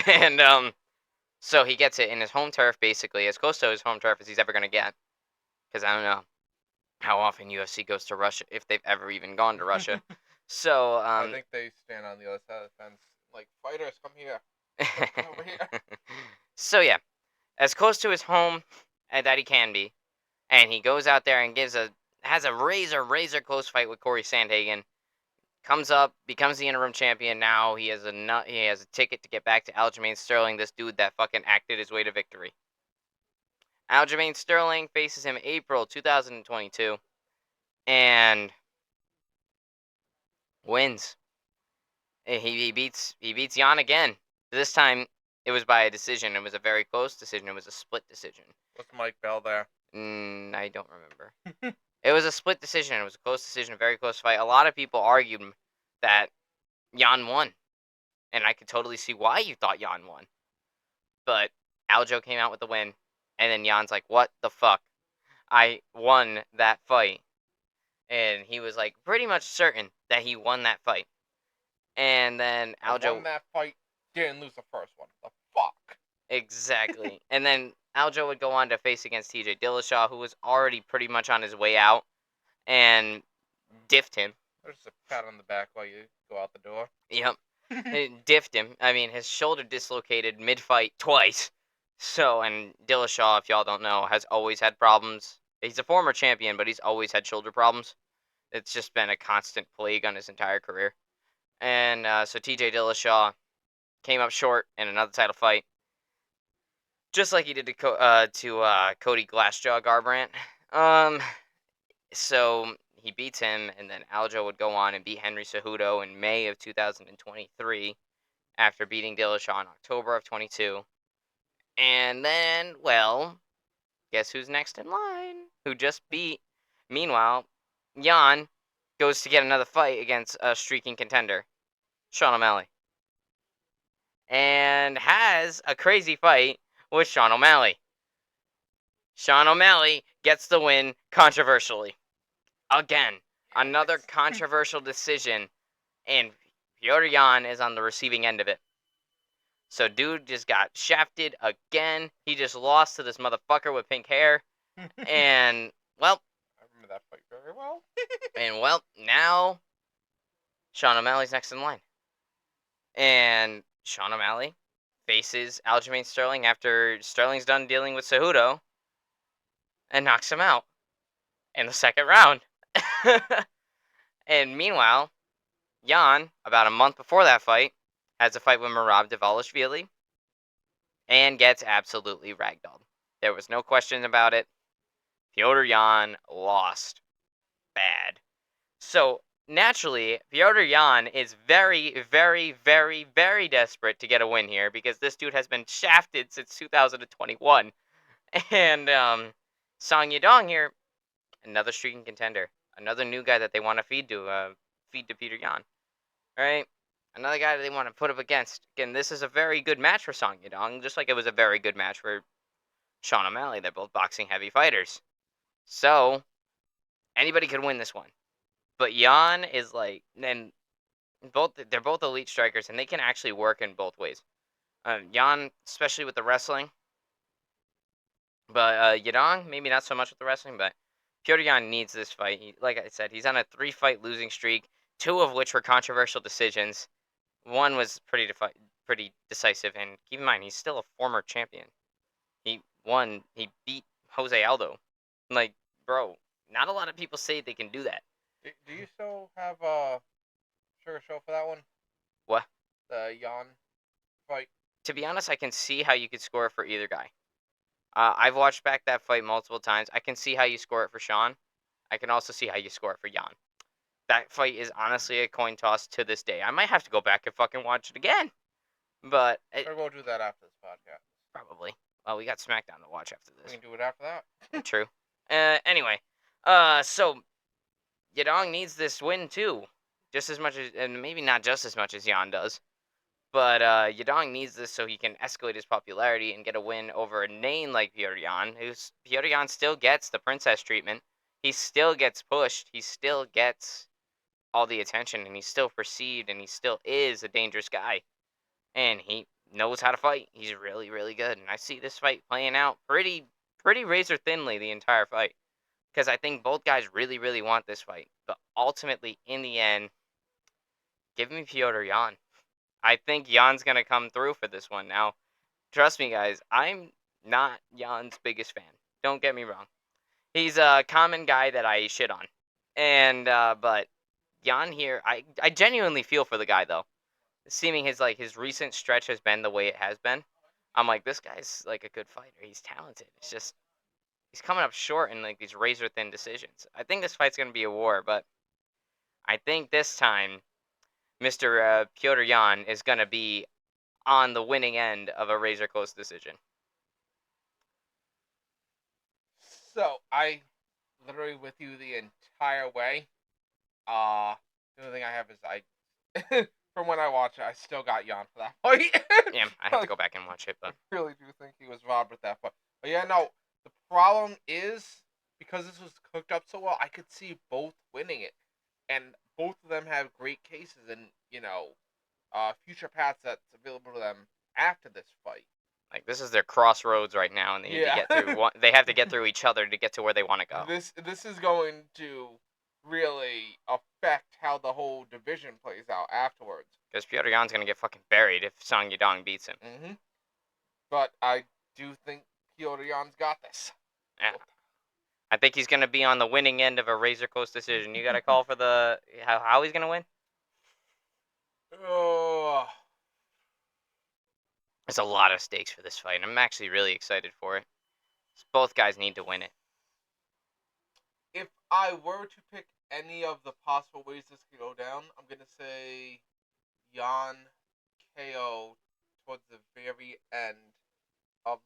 And, So he gets it in his home turf, basically, as close to his home turf as he's ever going to get. Because I don't know how often UFC goes to Russia, if they've ever even gone to Russia. So, I think they stand on the other side of the fence. Like, fighters, come here. Don't come over here. So yeah, as close to his home that he can be, and he goes out there and has a razor close fight with Corey Sandhagen. Comes up, becomes the interim champion. Now he has a ticket to get back to Aljamain Sterling, this dude that fucking acted his way to victory. Aljamain Sterling faces him April 2022 and wins. He beats Jan again. This time it was by a decision. It was a very close decision. It was a split decision. Was Mike Bell there? I don't remember. It was a split decision. It was a close decision, a very close fight. A lot of people argued that Jan won, and I could totally see why you thought Jan won. But Aljo came out with the win, and then Jan's like, "What the fuck? I won that fight," and he was like pretty much certain that he won that fight. And then Aljo won that fight, didn't lose the first one. The fuck? Exactly. And then Aljo would go on to face against TJ Dillashaw, who was already pretty much on his way out, and diffed him. There's a pat on the back while you go out the door. Yep. It diffed him. I mean, his shoulder dislocated mid-fight twice. So, and Dillashaw, if y'all don't know, has always had problems. He's a former champion, but he's always had shoulder problems. It's just been a constant plague on his entire career. And so TJ Dillashaw came up short in another title fight, just like he did to Cody Glassjaw Garbrandt. So he beats him, and then Aljo would go on and beat Henry Cejudo in May of 2023 after beating Dillashaw in October of 22. And then, well, guess who's next in line? Who just beat? Meanwhile, Jan goes to get another fight against a streaking contender, Sean O'Malley, and has a crazy fight with Sean O'Malley. Sean O'Malley gets the win controversially. Again, another controversial decision, and Piotr Jan is on the receiving end of it. So dude just got shafted again. He just lost to this motherfucker with pink hair. And, well, I remember that fight very well. and, well, now Sean O'Malley's next in line. And Sean O'Malley faces Aljamain Sterling after Sterling's done dealing with Cejudo and knocks him out in the second round. And meanwhile, Jan, about a month before that fight, has a fight with Merab Dvalishvili and gets absolutely ragdolled. There was no question about it. Piotr Jan lost bad. So, naturally, Piotr Jan is very, very, very, very desperate to get a win here because this dude has been shafted since 2021. And Song Yadong here, another streaking contender, another new guy that they want to feed to Peter Yan. All right, another guy that they want to put up against. Again, this is a very good match for Song Yadong, just like it was a very good match for Sean O'Malley. They're both boxing heavy fighters, so anybody could win this one. But Yan is like, and they're both elite strikers, and they can actually work in both ways. Yan, especially with the wrestling, but Yadong, maybe not so much with the wrestling, but Piotr Yan needs this fight. Like I said, he's on a 3-fight losing streak, 2 of which were controversial decisions. One was pretty decisive, and keep in mind, he's still a former champion. He beat Jose Aldo. Like, bro, not a lot of people say they can do that. Do you still have a sugar show for that one? What? The Yan fight? To be honest, I can see how you could score for either guy. I've watched back that fight multiple times. I can see how you score it for Sean. I can also see how you score it for Jan. That fight is honestly a coin toss to this day. I might have to go back and fucking watch it again. But Or we'll do that after this podcast. Probably. Well, we got SmackDown to watch after this. We can do it after that. True. Anyway. So Yadong needs this win too. Just as much as, and maybe not just as much as Jan does. But Yadong needs this so he can escalate his popularity and get a win over a name like Piotr Yan. Piotr Yan still gets the princess treatment. He still gets pushed. He still gets all the attention, and he's still perceived, and he still is a dangerous guy. And knows how to fight. He's really, really good, and I see this fight playing out pretty razor thinly the entire fight because I think both guys really, really want this fight. But ultimately, in the end, give me Piotr Jan. I think Jan's gonna come through for this one. Now, trust me, guys, I'm not Jan's biggest fan. Don't get me wrong. He's a common guy that I shit on, and but Jan here, I genuinely feel for the guy though. Seeming his recent stretch has been the way it has been. I'm like, this guy's like a good fighter. He's talented. It's just he's coming up short in like these razor thin decisions. I think this fight's gonna be a war, but I think this time Mr. Piotr Jan is gonna be on the winning end of a razor close decision. So I literally with you the entire way. The only thing I have is I from when I watched it, I still got Jan for that fight. Yeah, I have to go back and watch it, but I really do think he was robbed with that fight. But yeah, no. The problem is because this was cooked up so well, I could see both winning it, and both of them have great cases and future paths that's available to them after this fight. like this is their crossroads right now, and they need to get through. They have to get through each other to get to where they want to go. This is going to really affect how the whole division plays out afterwards. Because Piotr Jan's gonna get fucking buried if Song Yadong beats him. Mm-hmm. But I do think Piotr Jan's got this. Yeah. I think he's gonna be on the winning end of a razor close decision. You got to call for the how he's gonna win. Oh. There's a lot of stakes for this fight. I'm actually really excited for it. Both guys need to win it. If I were to pick any of the possible ways this could go down, I'm gonna say Jan KO towards the very end of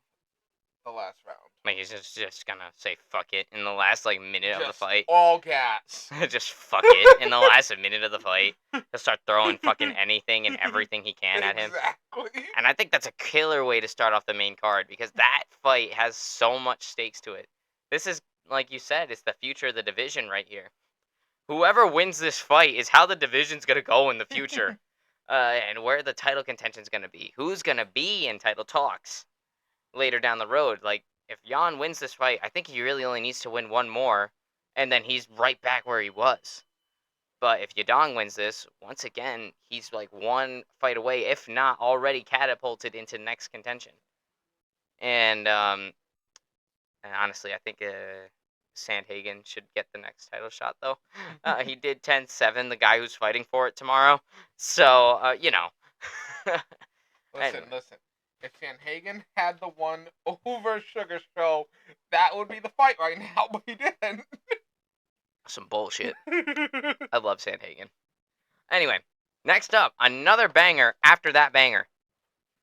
the last round. Like he's just gonna say fuck it in the last like minute of the fight. All gas. Just fuck it in the last minute of the fight. He'll start throwing fucking anything and everything he can at him. Exactly. And I think that's a killer way to start off the main card because that fight has so much stakes to it. This is, like you said, it's the future of the division right here. Whoever wins this fight is how the division's gonna go in the future, and where the title contention's gonna be. Who's gonna be in title talks later down the road? Like if Jan wins this fight, I think he really only needs to win one more, and then he's right back where he was. But if Yadong wins this, once again, he's like one fight away, if not already catapulted into next contention. And honestly, I think Sandhagen should get the next title shot, though. He did 10-7, the guy who's fighting for it tomorrow. So, you know. Listen. If Sandhagen had the one over Sugar Show, that would be the fight right now, but he didn't. Some bullshit. I love Sandhagen. Anyway, next up, another banger after that banger.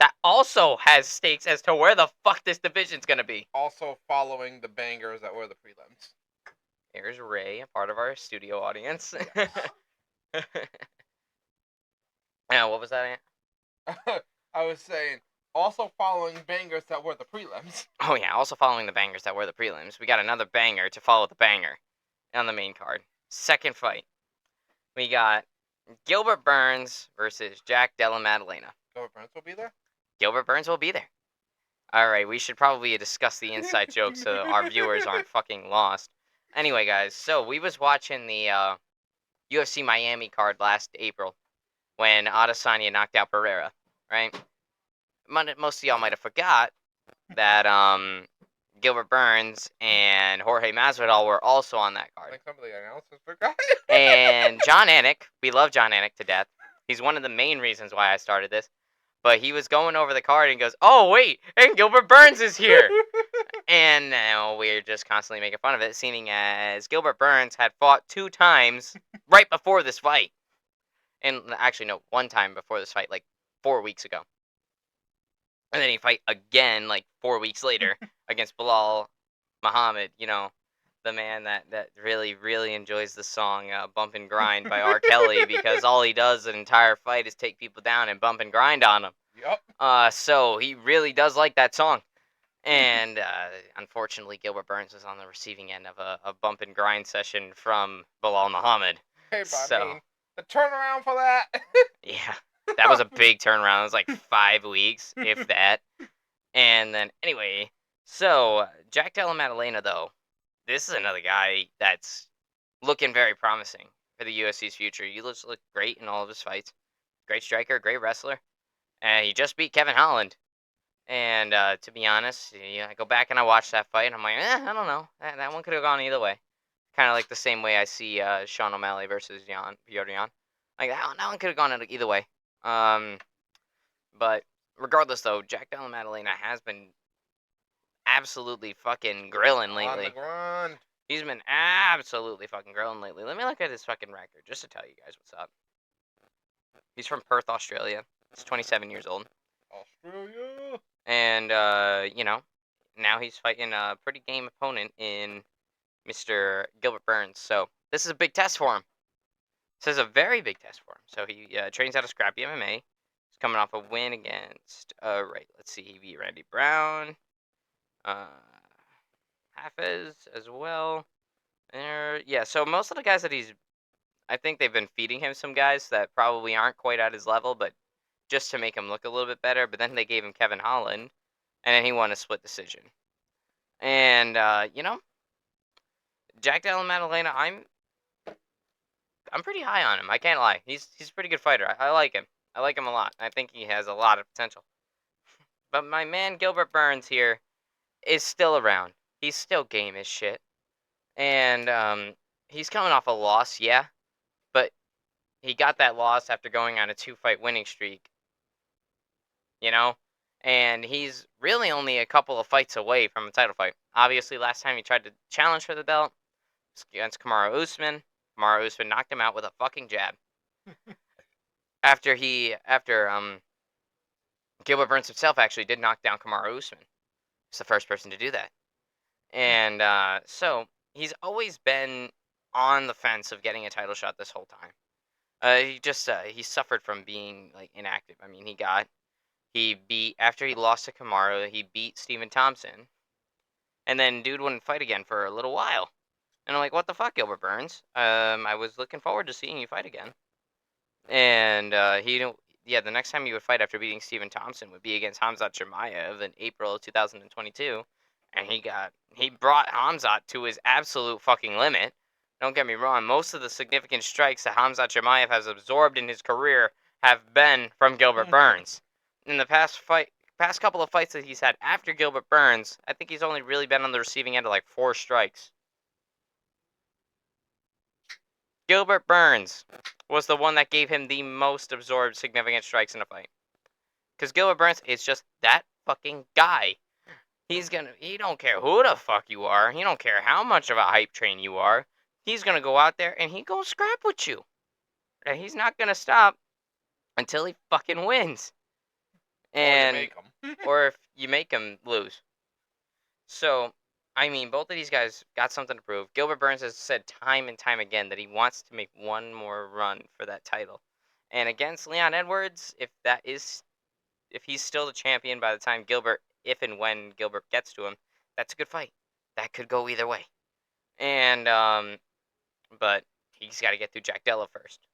That also has stakes as to where the fuck this division's gonna be. Also following the bangers that were the prelims. Here's Ray, a part of our studio audience. Yes. Now, what was that? I was saying, also following bangers that were the prelims. Oh yeah, also following the bangers that were the prelims. We got another banger to follow the banger on the main card. Second fight. We got Gilbert Burns versus Jack Della Maddalena. Gilbert Burns will be there? Gilbert Burns will be there. Alright, we should probably discuss the inside jokes so our viewers aren't fucking lost. Anyway, guys, so we was watching the UFC Miami card last April when Adesanya knocked out Pereira, right? Most of y'all might have forgot that Gilbert Burns and Jorge Masvidal were also on that I card. think some of the announcers forgot. And John Anik, we love John Anik to death. He's one of the main reasons why I started this. But he was going over the card and goes, "Oh wait, and Gilbert Burns is here." And now we're just constantly making fun of it, seeing as Gilbert Burns had fought 2 times right before this fight. And actually, no, 1 time before this fight, like 4 weeks ago. And then he fight again, like 4 weeks later, against Bilal Muhammad, you know, the man that really, really enjoys the song Bump and Grind by R. Kelly, because all he does an entire fight is take people down and bump and grind on them. Yep. So he really does like that song. And unfortunately, Gilbert Burns was on the receiving end of a bump and grind session from Bilal Muhammad. Hey, but So- I mean, the turnaround for that. Yeah. That was a big turnaround. It was like 5 weeks, if that. And then, anyway, so Jack Della Maddalena, though, this is another guy that's looking very promising for the UFC's future. He looks look great in all of his fights. Great striker, great wrestler. And he just beat Kevin Holland. And to be honest, I go back and I watch that fight, and I'm like, I don't know. That one could have gone either way. Kind of like the same way I see Sean O'Malley versus Petr Yan. Like, that one could have gone either way. But regardless, though, Jack Della Maddalena has been absolutely fucking grilling On the lately. ground. He's been absolutely fucking grilling lately. Let me look at his fucking record just to tell you guys what's up. He's from Perth, Australia. He's 27 years old. Australia. And, now he's fighting a pretty game opponent in Mr. Gilbert Burns. So this is a big test for him. This is a very big test for him. So he trains out of Scrappy MMA. He's coming off a win against, let's see, he beat Randy Brown. Hafez as well. Yeah, so most of the guys that I think they've been feeding him some guys that probably aren't quite at his level, but just to make him look a little bit better. But then they gave him Kevin Holland, and then he won a split decision. And Jack Della Maddalena, I'm pretty high on him. I can't lie. He's a pretty good fighter. I like him. I like him a lot. I think he has a lot of potential. But my man Gilbert Burns here is still around. He's still game as shit. And he's coming off a loss, yeah. But he got that loss after going on a 2-fight winning streak. And he's really only a couple of fights away from a title fight. Obviously, last time he tried to challenge for the belt was against Kamaru Usman. Kamaru Usman knocked him out with a fucking jab. after Gilbert Burns himself actually did knock down Kamaru Usman. He's the first person to do that. And so he's always been on the fence of getting a title shot this whole time. He suffered from being like inactive. I mean, after he lost to Kamaru, he beat Stephen Thompson, and then dude wouldn't fight again for a little while. And I'm like, what the fuck, Gilbert Burns? I was looking forward to seeing you fight again. And the next time he would fight after beating Stephen Thompson would be against Hamzat Chimaev in April of 2022, and he brought Hamzat to his absolute fucking limit. Don't get me wrong, most of the significant strikes that Hamzat Chimaev has absorbed in his career have been from Gilbert Burns. In the past couple of fights that he's had after Gilbert Burns, I think he's only really been on the receiving end of like 4 strikes. Gilbert Burns was the one that gave him the most absorbed significant strikes in a fight. Because Gilbert Burns is just that fucking guy. He don't care who the fuck you are. He don't care how much of a hype train you are. He's gonna go out there and he gonna scrap with you. And he's not gonna stop until he fucking wins. Or if you make him lose. So, I mean, both of these guys got something to prove. Gilbert Burns has said time and time again that he wants to make one more run for that title. And against Leon Edwards, if he's still the champion by the time if and when Gilbert gets to him, that's a good fight. That could go either way. And, but he's got to get through Jack Della first.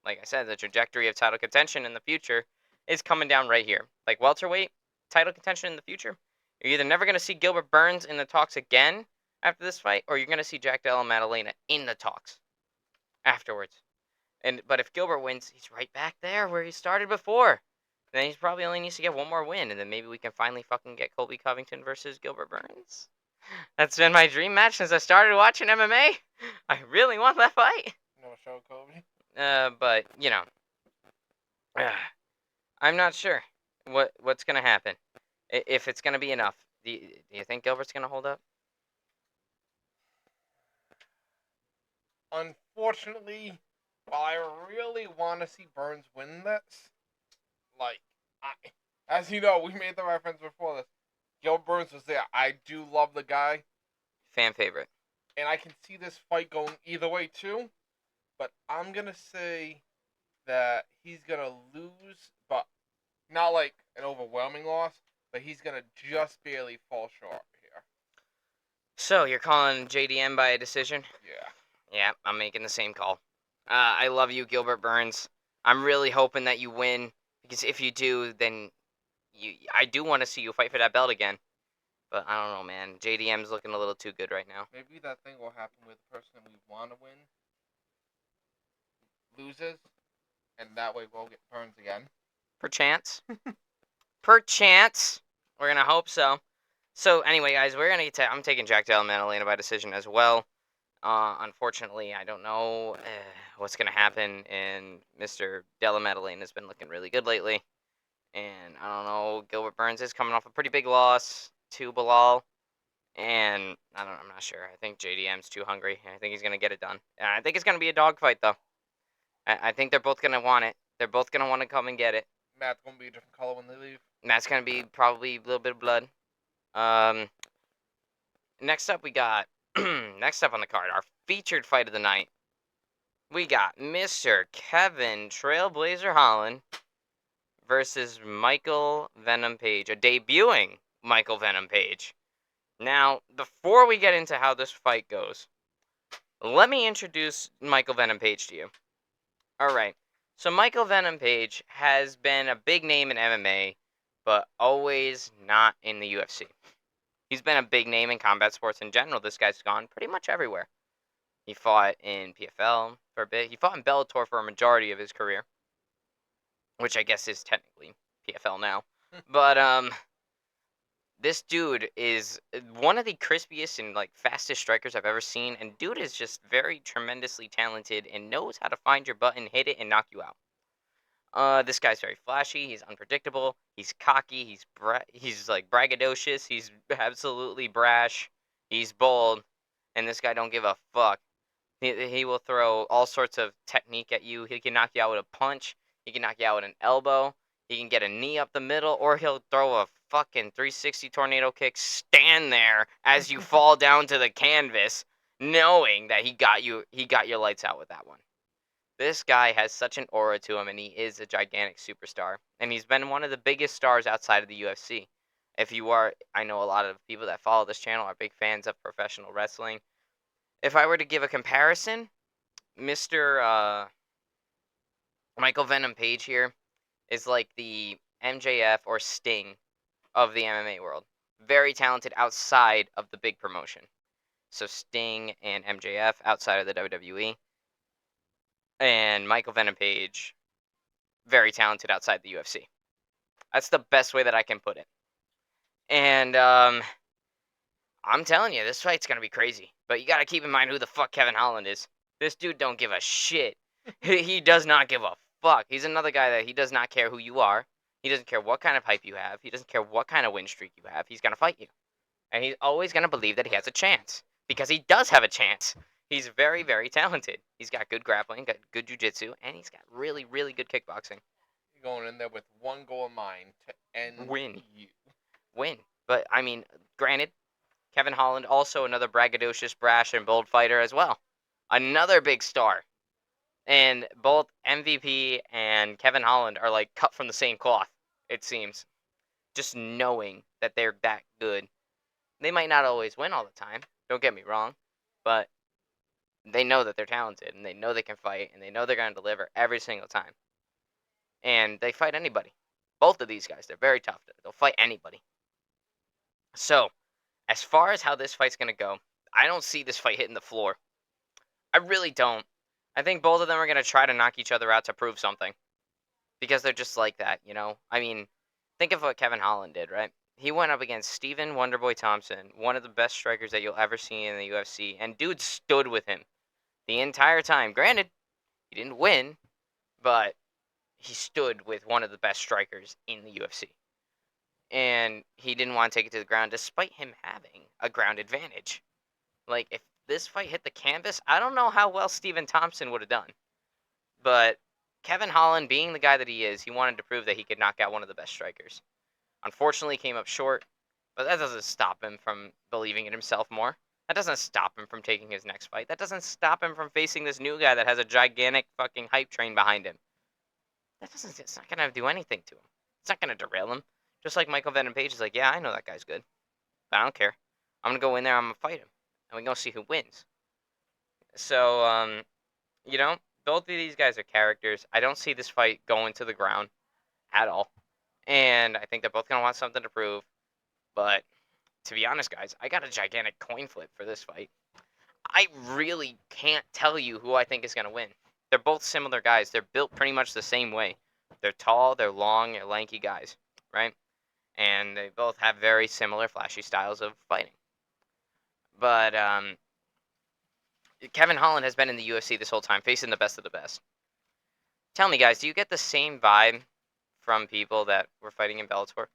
Like I said, the trajectory of title contention in the future is coming down right here. Like welterweight title contention in the future, you're either never going to see Gilbert Burns in the talks again after this fight, or you're going to see Jack Della Maddalena in the talks afterwards. But if Gilbert wins, he's right back there where he started before. Then he probably only needs to get one more win, and then maybe we can finally fucking get Colby Covington versus Gilbert Burns. That's been my dream match since I started watching MMA. I really want that fight. No show, Kobe. But I'm not sure what's gonna happen. If it's gonna be enough. Do you think Gilbert's gonna hold up? Unfortunately, while I really want to see Burns win this, as you know, we made the reference before this. Gilbert Burns was there. I do love the guy. Fan favorite. And I can see this fight going either way too. But I'm gonna say that he's gonna lose, but not like an overwhelming loss. But he's gonna just barely fall short here. So you're calling JDM by a decision? Yeah. Yeah, I'm making the same call. I love you, Gilbert Burns. I'm really hoping that you win, because if you do, then I do want to see you fight for that belt again. But I don't know, man. JDM's looking a little too good right now. Maybe that thing will happen with the person we want to win loses, and that way we'll get Burns again. Perchance. Perchance. We're gonna hope so. So anyway, guys, we're gonna I'm taking Jack Della Maddalena by decision as well. Unfortunately, I don't know what's gonna happen, and Mr. Della Maddalena has been looking really good lately. And I don't know, Gilbert Burns is coming off a pretty big loss to Bilal. And I'm not sure. I think JDM's too hungry. I think he's gonna get it done. And I think it's gonna be a dogfight though. I think they're both gonna want it. They're both gonna want to come and get it. Matt's gonna be a different color when they leave. Matt's gonna be probably a little bit of blood. Next up we got next up on the card, our featured fight of the night. We got Mr. Kevin Trailblazer Holland versus Michael Venom Page, a debuting Michael Venom Page. Now, before we get into how this fight goes, let me introduce Michael Venom Page to you. Alright, so Michael Venom Page has been a big name in MMA, but always not in the UFC. He's been a big name in combat sports in general. This guy's gone pretty much everywhere. He fought in PFL for a bit. He fought in Bellator for a majority of his career, which I guess is technically PFL now. But this dude is one of the crispiest and like fastest strikers I've ever seen, and dude is just very tremendously talented and knows how to find your button, hit it, and knock you out. This guy's very flashy. He's unpredictable. He's cocky. He's like braggadocious. He's absolutely brash. He's bold, and this guy don't give a fuck. He will throw all sorts of technique at you. He can knock you out with a punch. He can knock you out with an elbow. He can get a knee up the middle, or he'll throw a fucking 360 tornado kick, stand there as you fall down to the canvas, knowing that he got your lights out with that one. This guy has such an aura to him, and he is a gigantic superstar. And he's been one of the biggest stars outside of the UFC. I know a lot of people that follow this channel are big fans of professional wrestling. If I were to give a comparison, Mr. Michael Venom Page here is like the MJF or Sting of the MMA world. Very talented outside of the big promotion. So Sting and MJF outside of the WWE. And Michael Venom Page, very talented outside the UFC. That's the best way that I can put it. And I'm telling you, this fight's gonna be crazy. But you gotta keep in mind who the fuck Kevin Holland is. This dude don't give a shit. He does not give a fuck. He's another guy that he does not care who you are. He doesn't care what kind of hype you have. He doesn't care what kind of win streak you have. He's gonna fight you. And he's always gonna believe that he has a chance. Because he does have a chance. He's very, very talented. He's got good grappling, got good jiu-jitsu, and he's got really, really good kickboxing. You're going in there with one goal in mind to end Win. you. Win. But, I mean, granted, Kevin Holland, also another braggadocious, brash, and bold fighter as well. Another big star. And both MVP and Kevin Holland are like cut from the same cloth, it seems. Just knowing that they're that good. They might not always win all the time, don't get me wrong, but they know that they're talented, and they know they can fight, and they know they're going to deliver every single time. And they fight anybody. Both of these guys, they're very tough. They'll fight anybody. So, as far as how this fight's going to go, I don't see this fight hitting the floor. I really don't. I think both of them are going to try to knock each other out to prove something. Because they're just like that, you know? I mean, think of what Kevin Holland did, right? He went up against Stephen Wonderboy Thompson, one of the best strikers that you'll ever see in the UFC, and dude stood with him the entire time. Granted, he didn't win, but he stood with one of the best strikers in the UFC. And he didn't want to take it to the ground, despite him having a ground advantage. Like, if this fight hit the canvas, I don't know how well Stephen Thompson would have done. But Kevin Holland, being the guy that he is, he wanted to prove that he could knock out one of the best strikers. Unfortunately, came up short, but that doesn't stop him from believing in himself more. That doesn't stop him from taking his next fight. That doesn't stop him from facing this new guy that has a gigantic fucking hype train behind him. It's not going to do anything to him. It's not going to derail him. Just like Michael Venom Page is like, yeah, I know that guy's good. But I don't care. I'm going to go in there, I'm going to fight him. And we're going to see who wins. So, you know, Both of these guys are characters. I don't see this fight going to the ground at all. And I think they're both going to want something to prove. But to be honest, guys, I got a gigantic coin flip for this fight. I really can't tell you who I think is going to win. They're both similar guys. They're built pretty much the same way. They're tall, they're long, they're lanky guys, right? And they both have very similar flashy styles of fighting. But Kevin Holland has been in the UFC this whole time, facing the best of the best. Tell me, guys, do you get the same vibe from people that were fighting in Bellator?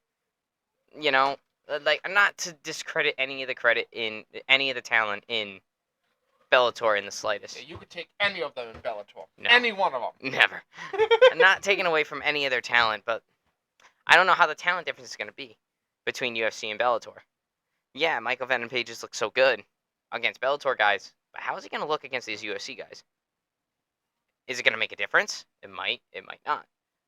You know, like, not to discredit any of the credit in any of the talent in Bellator in the slightest. Yeah, you could take any of them in Bellator. No. Any one of them. Never. I'm not taking away from any of their talent, but I don't know how the talent difference is going to be between UFC and Bellator. Yeah, Michael Venom Pages looks so good against Bellator guys, but how is he going to look against these UFC guys? Is it going to make a difference? It might not.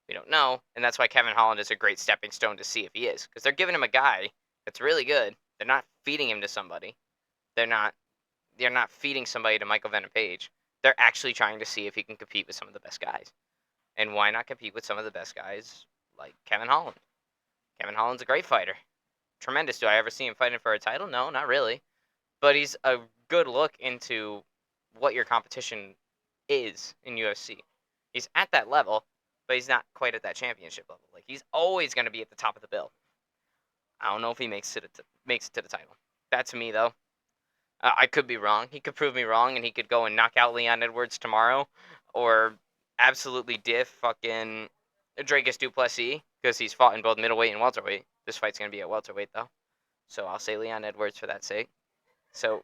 We don't know, and that's why Kevin Holland is a great stepping stone to see if he is, because they're giving him a guy that's really good. They're not feeding him to somebody. They're not feeding somebody to Michael Venom Page. They're actually trying to see if he can compete with some of the best guys. And why not compete with some of the best guys like Kevin Holland? Kevin Holland's a great fighter. Tremendous. Do I ever see him fighting for a title? No, not really. But he's a good look into what your competition is in UFC. He's at that level, but he's not quite at that championship level. Like, he's always going to be at the top of the bill. I don't know if he makes it to the title. That's me, though. I could be wrong. He could prove me wrong, and he could go and knock out Leon Edwards tomorrow, or absolutely diff fucking Dracus Duplessis, because he's fought in both middleweight and welterweight. This fight's going to be at welterweight, though. So I'll say Leon Edwards for that sake. So,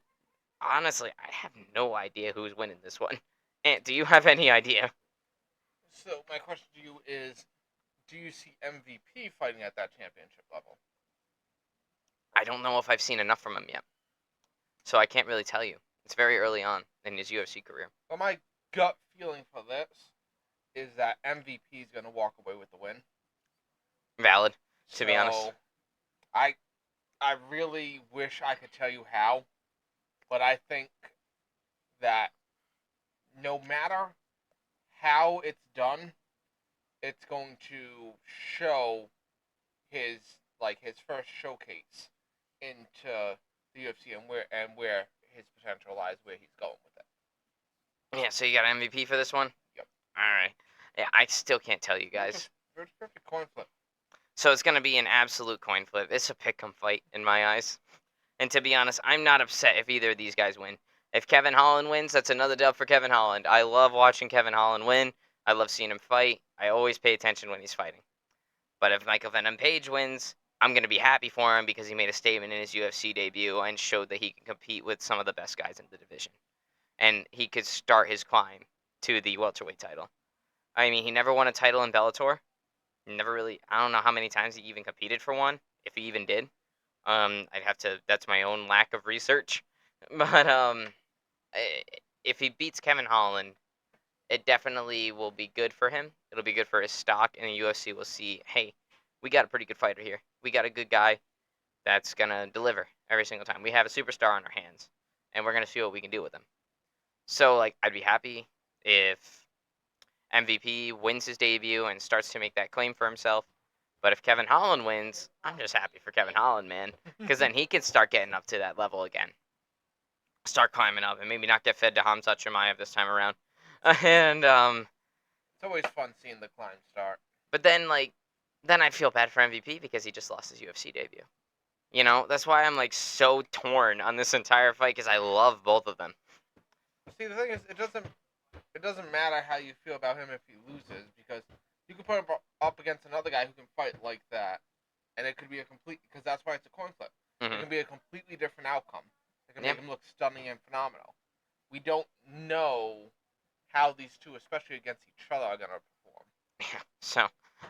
honestly, I have no idea who's winning this one. Ant, do you have any idea? So my question to you is, do you see MVP fighting at that championship level? I don't know if I've seen enough from him yet. So I can't really tell you. It's very early on in his UFC career. Well, my gut feeling for this is that MVP is going to walk away with the win. Valid, to be honest. I really wish I could tell you how, but I think that no matter how it's done, it's going to show his first showcase into the UFC and where his potential lies, where he's going with it. Yeah, so you got an MVP for this one? Yep. Alright. Yeah, I still can't tell you guys. It's a perfect coin flip. So it's going to be an absolute coin flip. It's a pick-em fight in my eyes. And to be honest, I'm not upset if either of these guys win. If Kevin Holland wins, that's another dub for Kevin Holland. I love watching Kevin Holland win. I love seeing him fight. I always pay attention when he's fighting. But if Michael Venom Page wins, I'm going to be happy for him because he made a statement in his UFC debut and showed that he can compete with some of the best guys in the division. And he could start his climb to the welterweight title. I mean, he never won a title in Bellator. Never really, I don't know how many times he even competed for one, if he even did. I'd have to, that's my own lack of research. But if he beats Kevin Holland, it definitely will be good for him. It'll be good for his stock, and the UFC will see, hey, we got a pretty good fighter here. We got a good guy that's going to deliver every single time. We have a superstar on our hands, and we're going to see what we can do with him. So, like, I'd be happy if MVP wins his debut and starts to make that claim for himself. But if Kevin Holland wins, I'm just happy for Kevin Holland, man. Because then he can start getting up to that level again. Start climbing up and maybe not get fed to Hamzat Chimaev this time around. And, it's always fun seeing the climb start. But then, like, then I'd feel bad for MVP because he just lost his UFC debut. You know, that's why I'm, like, so torn on this entire fight because I love both of them. See, the thing is, it doesn't matter how you feel about him if he loses, because you can put him up against another guy who can fight like that, and it could be because that's why it's a coin flip. Mm-hmm. It can be a completely different outcome. It can make him look stunning and phenomenal. We don't know how these two, especially against each other, are going to perform. Yeah, so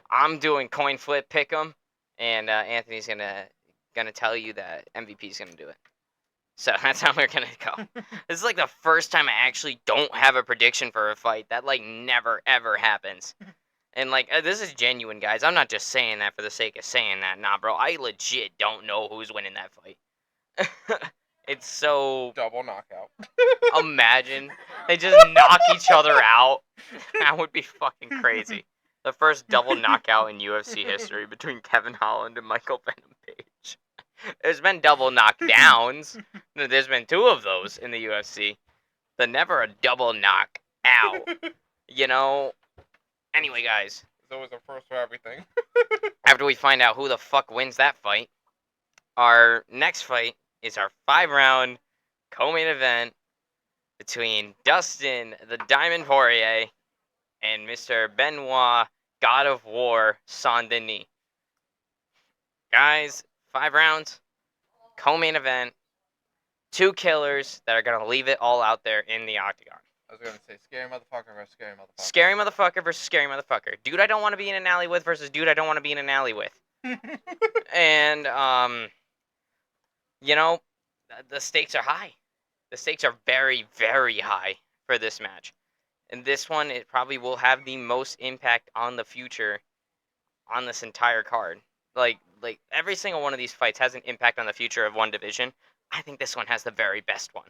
I'm doing coin flip pick'em, and Anthony's gonna tell you that MVP's gonna do it. So that's how we're gonna go. This is like the first time I actually don't have a prediction for a fight. That like never ever happens. And like this is genuine, guys. I'm not just saying that for the sake of saying that. Nah, bro. I legit don't know who's winning that fight. It's so... Double knockout. Imagine they just knock each other out. That would be fucking crazy. The first double knockout in UFC history between Kevin Holland and Michael Venom Page. There's been double knockdowns. There's been 2 of those in the UFC. But never a double knockout. You know? Anyway, guys. There's always a first for everything. After we find out who the fuck wins that fight, our next fight is our 5-round co-main event between Dustin the Diamond Poirier and Mr. Benoit God of War Saint Denis. Guys, 5 rounds, co-main event, 2 killers that are going to leave it all out there in the octagon. I was gonna say scary motherfucker versus scary motherfucker. Scary motherfucker versus scary motherfucker. Dude I don't want to be in an alley with versus dude I don't want to be in an alley with. And, you know, the stakes are high. The stakes are very, very high for this match. And this one, it probably will have the most impact on the future on this entire card. Like every single one of these fights has an impact on the future of one division. I think this one has the very best one.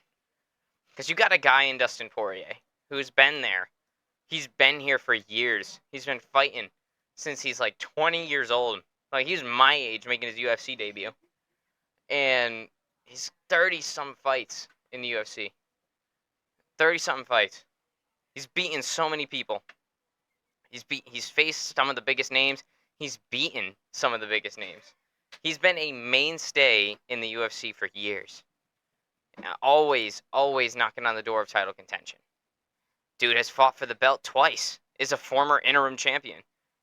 Because you got a guy in Dustin Poirier who's been there. He's been here for years. He's been fighting since he's like 20 years old. Like, he's my age making his UFC debut. And he's 30-some fights in the UFC. 30-something fights. He's beaten so many people. He's faced some of the biggest names. He's beaten some of the biggest names. He's been a mainstay in the UFC for years. Always knocking on the door of title contention. Dude has fought for the belt twice. Is a former interim champion.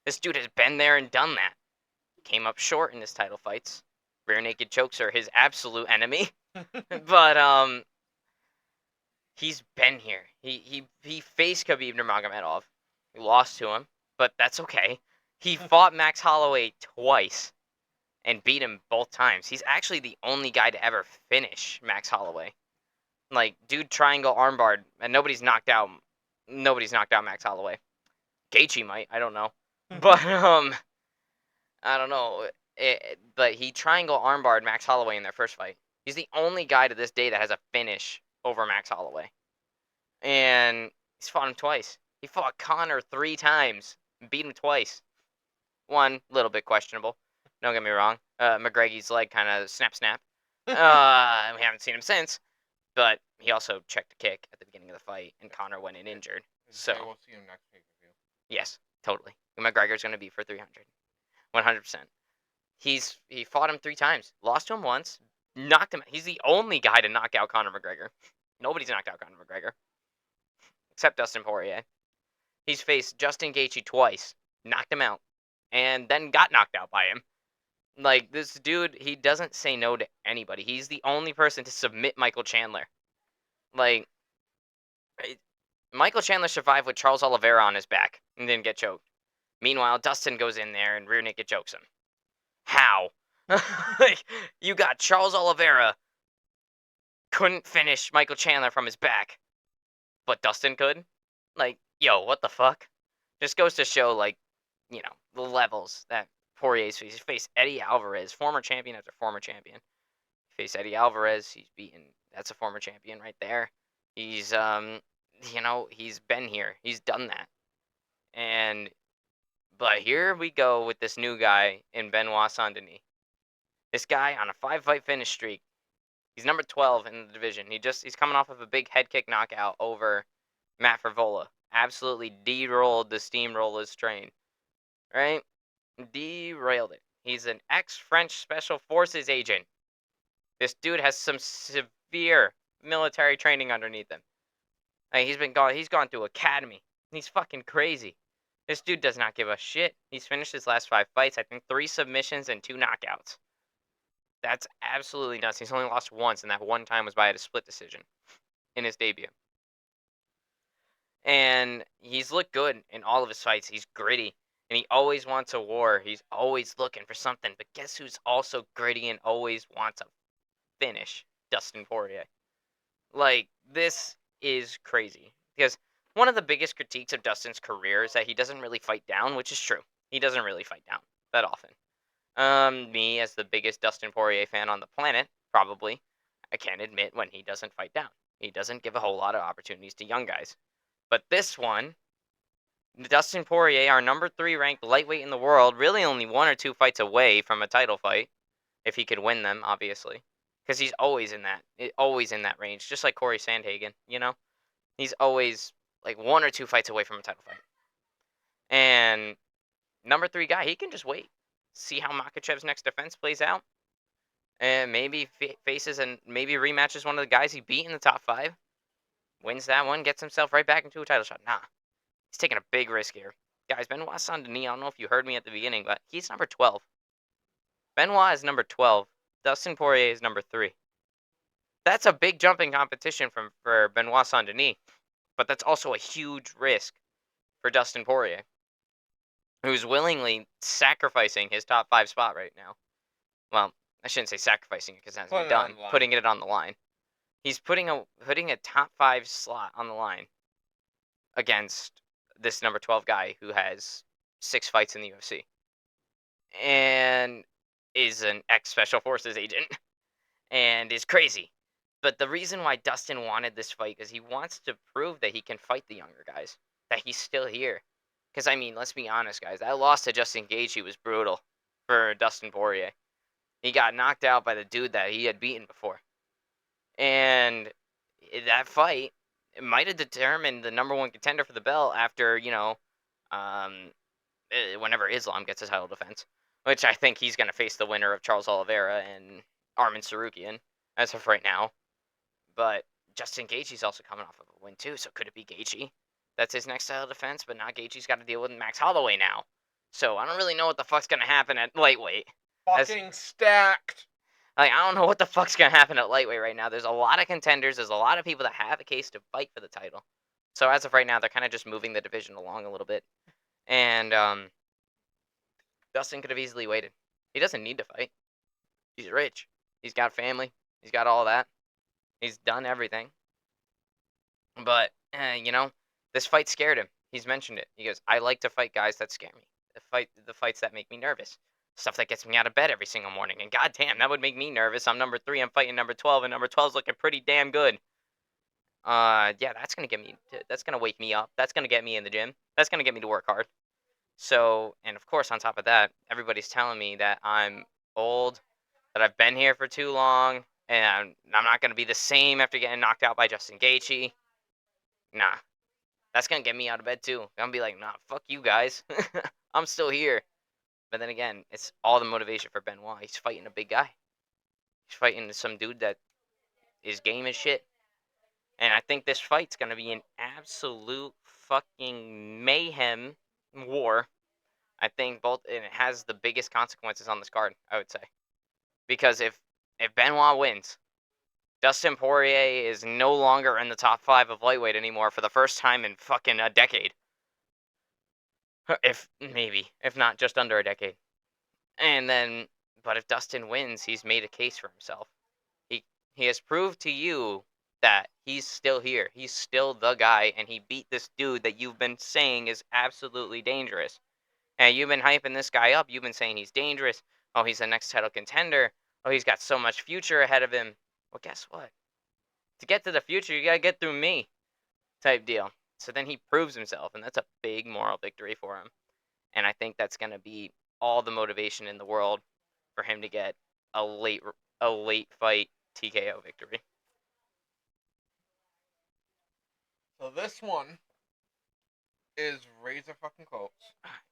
This dude has been there and done that. Came up short in his title fights. Rear naked chokes are his absolute enemy. But he's been here. He faced Khabib Nurmagomedov. He lost to him, but that's okay. He fought Max Holloway twice and beat him both times. He's actually the only guy to ever finish Max Holloway. Like, dude triangle armbar, and nobody's knocked out Max Holloway. Gaethje might, I don't know. But I don't know. But he triangle armbarred Max Holloway in their first fight. He's the only guy to this day that has a finish over Max Holloway. And he's fought him twice. He fought Conor 3 times, beat him twice. One, little bit questionable. Don't get me wrong. McGregor's leg kind of snap. We haven't seen him since. But he also checked a kick at the beginning of the fight, and Conor went in injured. So we'll see him next pay-per-view. Yes, totally. McGregor's going to be for 300. 100%. He fought him 3 times. Lost to him once. Knocked him. He's the only guy to knock out Conor McGregor. Nobody's knocked out Conor McGregor. Except Dustin Poirier. He's faced Justin Gaethje twice. Knocked him out. And then got knocked out by him. Like, this dude, he doesn't say no to anybody. He's the only person to submit Michael Chandler. Like, Michael Chandler survived with Charles Oliveira on his back and didn't get choked. Meanwhile, Dustin goes in there and rear naked chokes him. How? Like, you got Charles Oliveira couldn't finish Michael Chandler from his back, but Dustin could? Like, yo, what the fuck? Just goes to show, like, you know, the levels that Poirier's faced. He faced Eddie Alvarez, former champion after former champion. He faced Eddie Alvarez. He's beaten. That's a former champion right there. He's, you know, he's been here. He's done that. But here we go with this new guy in Benoit Saint Denis. This guy on a 5-fight finish streak. He's number 12 in the division. He's coming off of a big head kick knockout over Matt Favola. Absolutely derailed the Steamrollers train. Right? Derailed it. He's an ex-French Special Forces agent. This dude has some severe military training underneath him. Like, he's gone through academy. He's fucking crazy. This dude does not give a shit. He's finished his last 5 fights. I think 3 submissions and 2 knockouts. That's absolutely nuts. He's only lost once, and that one time was by a split decision in his debut. And he's looked good in all of his fights. He's gritty, and he always wants a war. He's always looking for something. But guess who's also gritty and always wants a finish? Dustin Poirier. Like, this is crazy. Because one of the biggest critiques of Dustin's career is that he doesn't really fight down, which is true. He doesn't really fight down that often. Me, as the biggest Dustin Poirier fan on the planet, probably, I can admit when he doesn't fight down. He doesn't give a whole lot of opportunities to young guys. But this one, Dustin Poirier, our number 3 ranked lightweight in the world, really only 1 or 2 fights away from a title fight, if he could win them, obviously, because he's always in that range, just like Corey Sandhagen. He's always like 1 or 2 fights away from a title fight. And number 3 guy, he can just wait, see how Makhachev's next defense plays out, and maybe faces and maybe rematches one of the guys he beat in the top 5, wins that one, gets himself right back into a title shot. Nah, he's taking a big risk here. Guys, Benoit Saint-Denis, I don't know if you heard me at the beginning, but he's number 12. Benoit is number 12. Dustin Poirier is number 3. That's a big jump in competition for Benoit Saint-Denis, but that's also a huge risk for Dustin Poirier, who's willingly sacrificing his top 5 spot right now. Well, I shouldn't say sacrificing it because it hasn't been done. Putting it on the line. He's putting a top 5 slot on the line against this number 12 guy who has 6 fights in the UFC and is an ex-Special Forces agent and is crazy. But the reason why Dustin wanted this fight is he wants to prove that he can fight the younger guys, that he's still here. Because, I mean, let's be honest, guys. That loss to Justin Gaethje was brutal for Dustin Poirier. He got knocked out by the dude that he had beaten before. And that fight, it might have determined the number 1 contender for the belt after, whenever Islam gets his title defense. Which I think he's going to face the winner of Charles Oliveira and Arman Tsarukyan as of right now. But Justin Gaethje's also coming off of a win too, so could it be Gaethje? That's his next title defense, but now Gaethje's got to deal with Max Holloway now. So I don't really know what the fuck's going to happen at lightweight. Fucking stacked. Like, I don't know what the fuck's going to happen at lightweight right now. There's a lot of contenders. There's a lot of people that have a case to fight for the title. So as of right now, they're kind of just moving the division along a little bit. And Dustin could have easily waited. He doesn't need to fight. He's rich. He's got family. He's got all that. He's done everything. But, this fight scared him. He's mentioned it. He goes, I like to fight guys that scare me. The fights that make me nervous. Stuff that gets me out of bed every single morning. And goddamn, that would make me nervous. I'm number 3. I'm fighting number 12. And number 12's looking pretty damn good. Yeah, that's going to wake me up. That's going to get me in the gym. That's going to get me to work hard. So, and of course, on top of that, everybody's telling me that I'm old, that I've been here for too long, and I'm not going to be the same after getting knocked out by Justin Gaethje. Nah. That's going to get me out of bed, too. I'm going to be like, nah, fuck you guys. I'm still here. But then again, it's all the motivation for Benoit. He's fighting a big guy. He's fighting some dude that is game as shit. And I think this fight's going to be an absolute fucking mayhem war. I think and it has the biggest consequences on this card, I would say. Because if Benoit wins, Dustin Poirier is no longer in the top 5 of lightweight anymore for the first time in fucking a decade. If not just under a decade. And then, but if Dustin wins, he's made a case for himself. He has proved to you that he's still here. He's still the guy, and he beat this dude that you've been saying is absolutely dangerous. And you've been hyping this guy up. You've been saying he's dangerous. Oh, he's the next title contender. Oh, he's got so much future ahead of him. Well, guess what? To get to the future, you gotta get through me, type deal. So then he proves himself, and that's a big moral victory for him. And I think that's gonna be all the motivation in the world for him to get a late fight TKO victory. So this one is razor fucking close.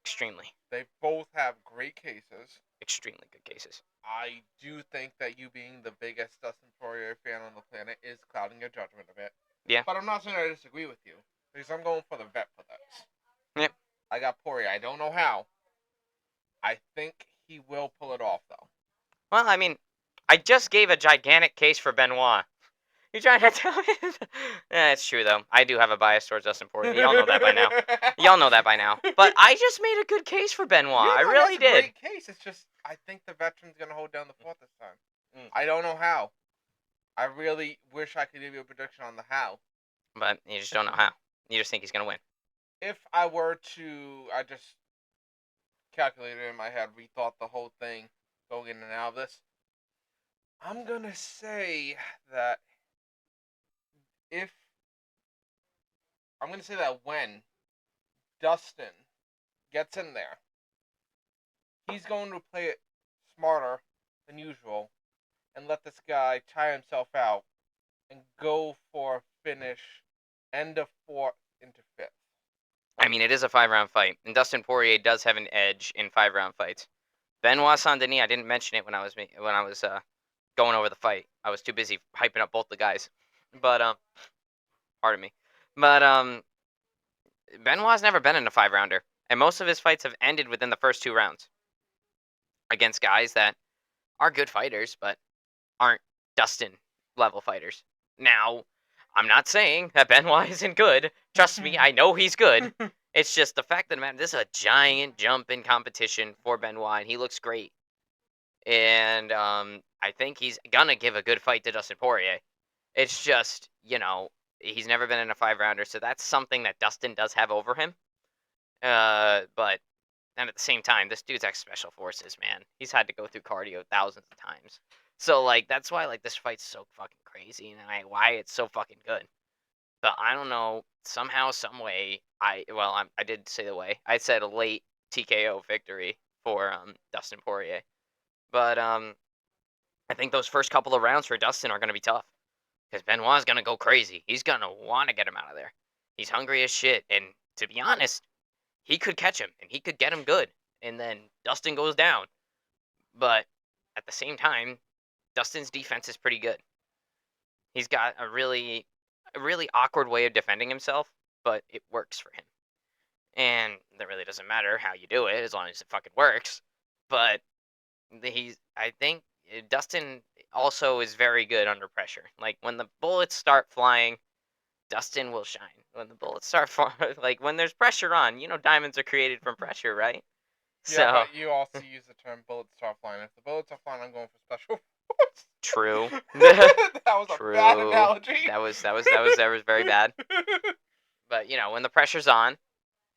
Extremely. They both have great cases. Extremely good cases. I do think that you being the biggest Dustin Poirier fan on the planet is clouding your judgment a bit. Yeah. But I'm not saying I disagree with you. Because I'm going for the vet for this. Yep. I got Poirier. I don't know how. I think he will pull it off, though. Well, I mean, I just gave a gigantic case for Benoit. You trying to tell me? Yeah, it's true, though. I do have a bias towards Dustin Poirier. Y'all know that by now. Y'all know that by now. But I just made a good case for Benoit. I really did. Great case. It's just, I think the veteran's going to hold down the fort this time. I don't know how. I really wish I could give you a prediction on the how. But you just don't know how. You just think he's going to win. If I were to, I just calculated in my head, rethought the whole thing, going in and out of this. I'm gonna say that if I'm gonna say that when Dustin gets in there, he's going to play it smarter than usual and let this guy tire himself out and go for a finish end of fourth into fifth. I mean, it is a 5 round fight, and Dustin Poirier does have an edge in 5 round fights. Benoit Saint Denis, I didn't mention it when I was going over the fight. I was too busy hyping up both the guys. But pardon me. But Benoit's never been in a 5 rounder, and most of his fights have ended within the first 2 rounds against guys that are good fighters, but aren't Dustin level fighters. Now, I'm not saying that Benoit isn't good. Trust me, I know he's good. It's just the fact that, man, this is a giant jump in competition for Benoit, and he looks great. And I think he's gonna give a good fight to Dustin Poirier. It's just, he's never been in a 5 rounder, so that's something that Dustin does have over him. But and at the same time, this dude's ex special forces, man. He's had to go through cardio thousands of times. So like that's why like this fight's so fucking crazy and why it's so fucking good. But I don't know, somehow, some way, I did say the way. I said a late TKO victory for Dustin Poirier. But I think those first couple of rounds for Dustin are gonna be tough because Benoit's gonna go crazy. He's gonna want to get him out of there. He's hungry as shit, and to be honest, he could catch him and he could get him good, and then Dustin goes down. But at the same time, Dustin's defense is pretty good. He's got a really awkward way of defending himself, but it works for him. And that really doesn't matter how you do it as long as it fucking works. But I think Dustin also is very good under pressure. Like when the bullets start flying, Dustin will shine. When the bullets start flying, like when there's pressure on, diamonds are created from pressure, right? Yeah, So but you also use the term bullets start flying. If the bullets are flying, I'm going for special forces. true. That was a bad True. analogy. That was very bad. But when the pressure's on,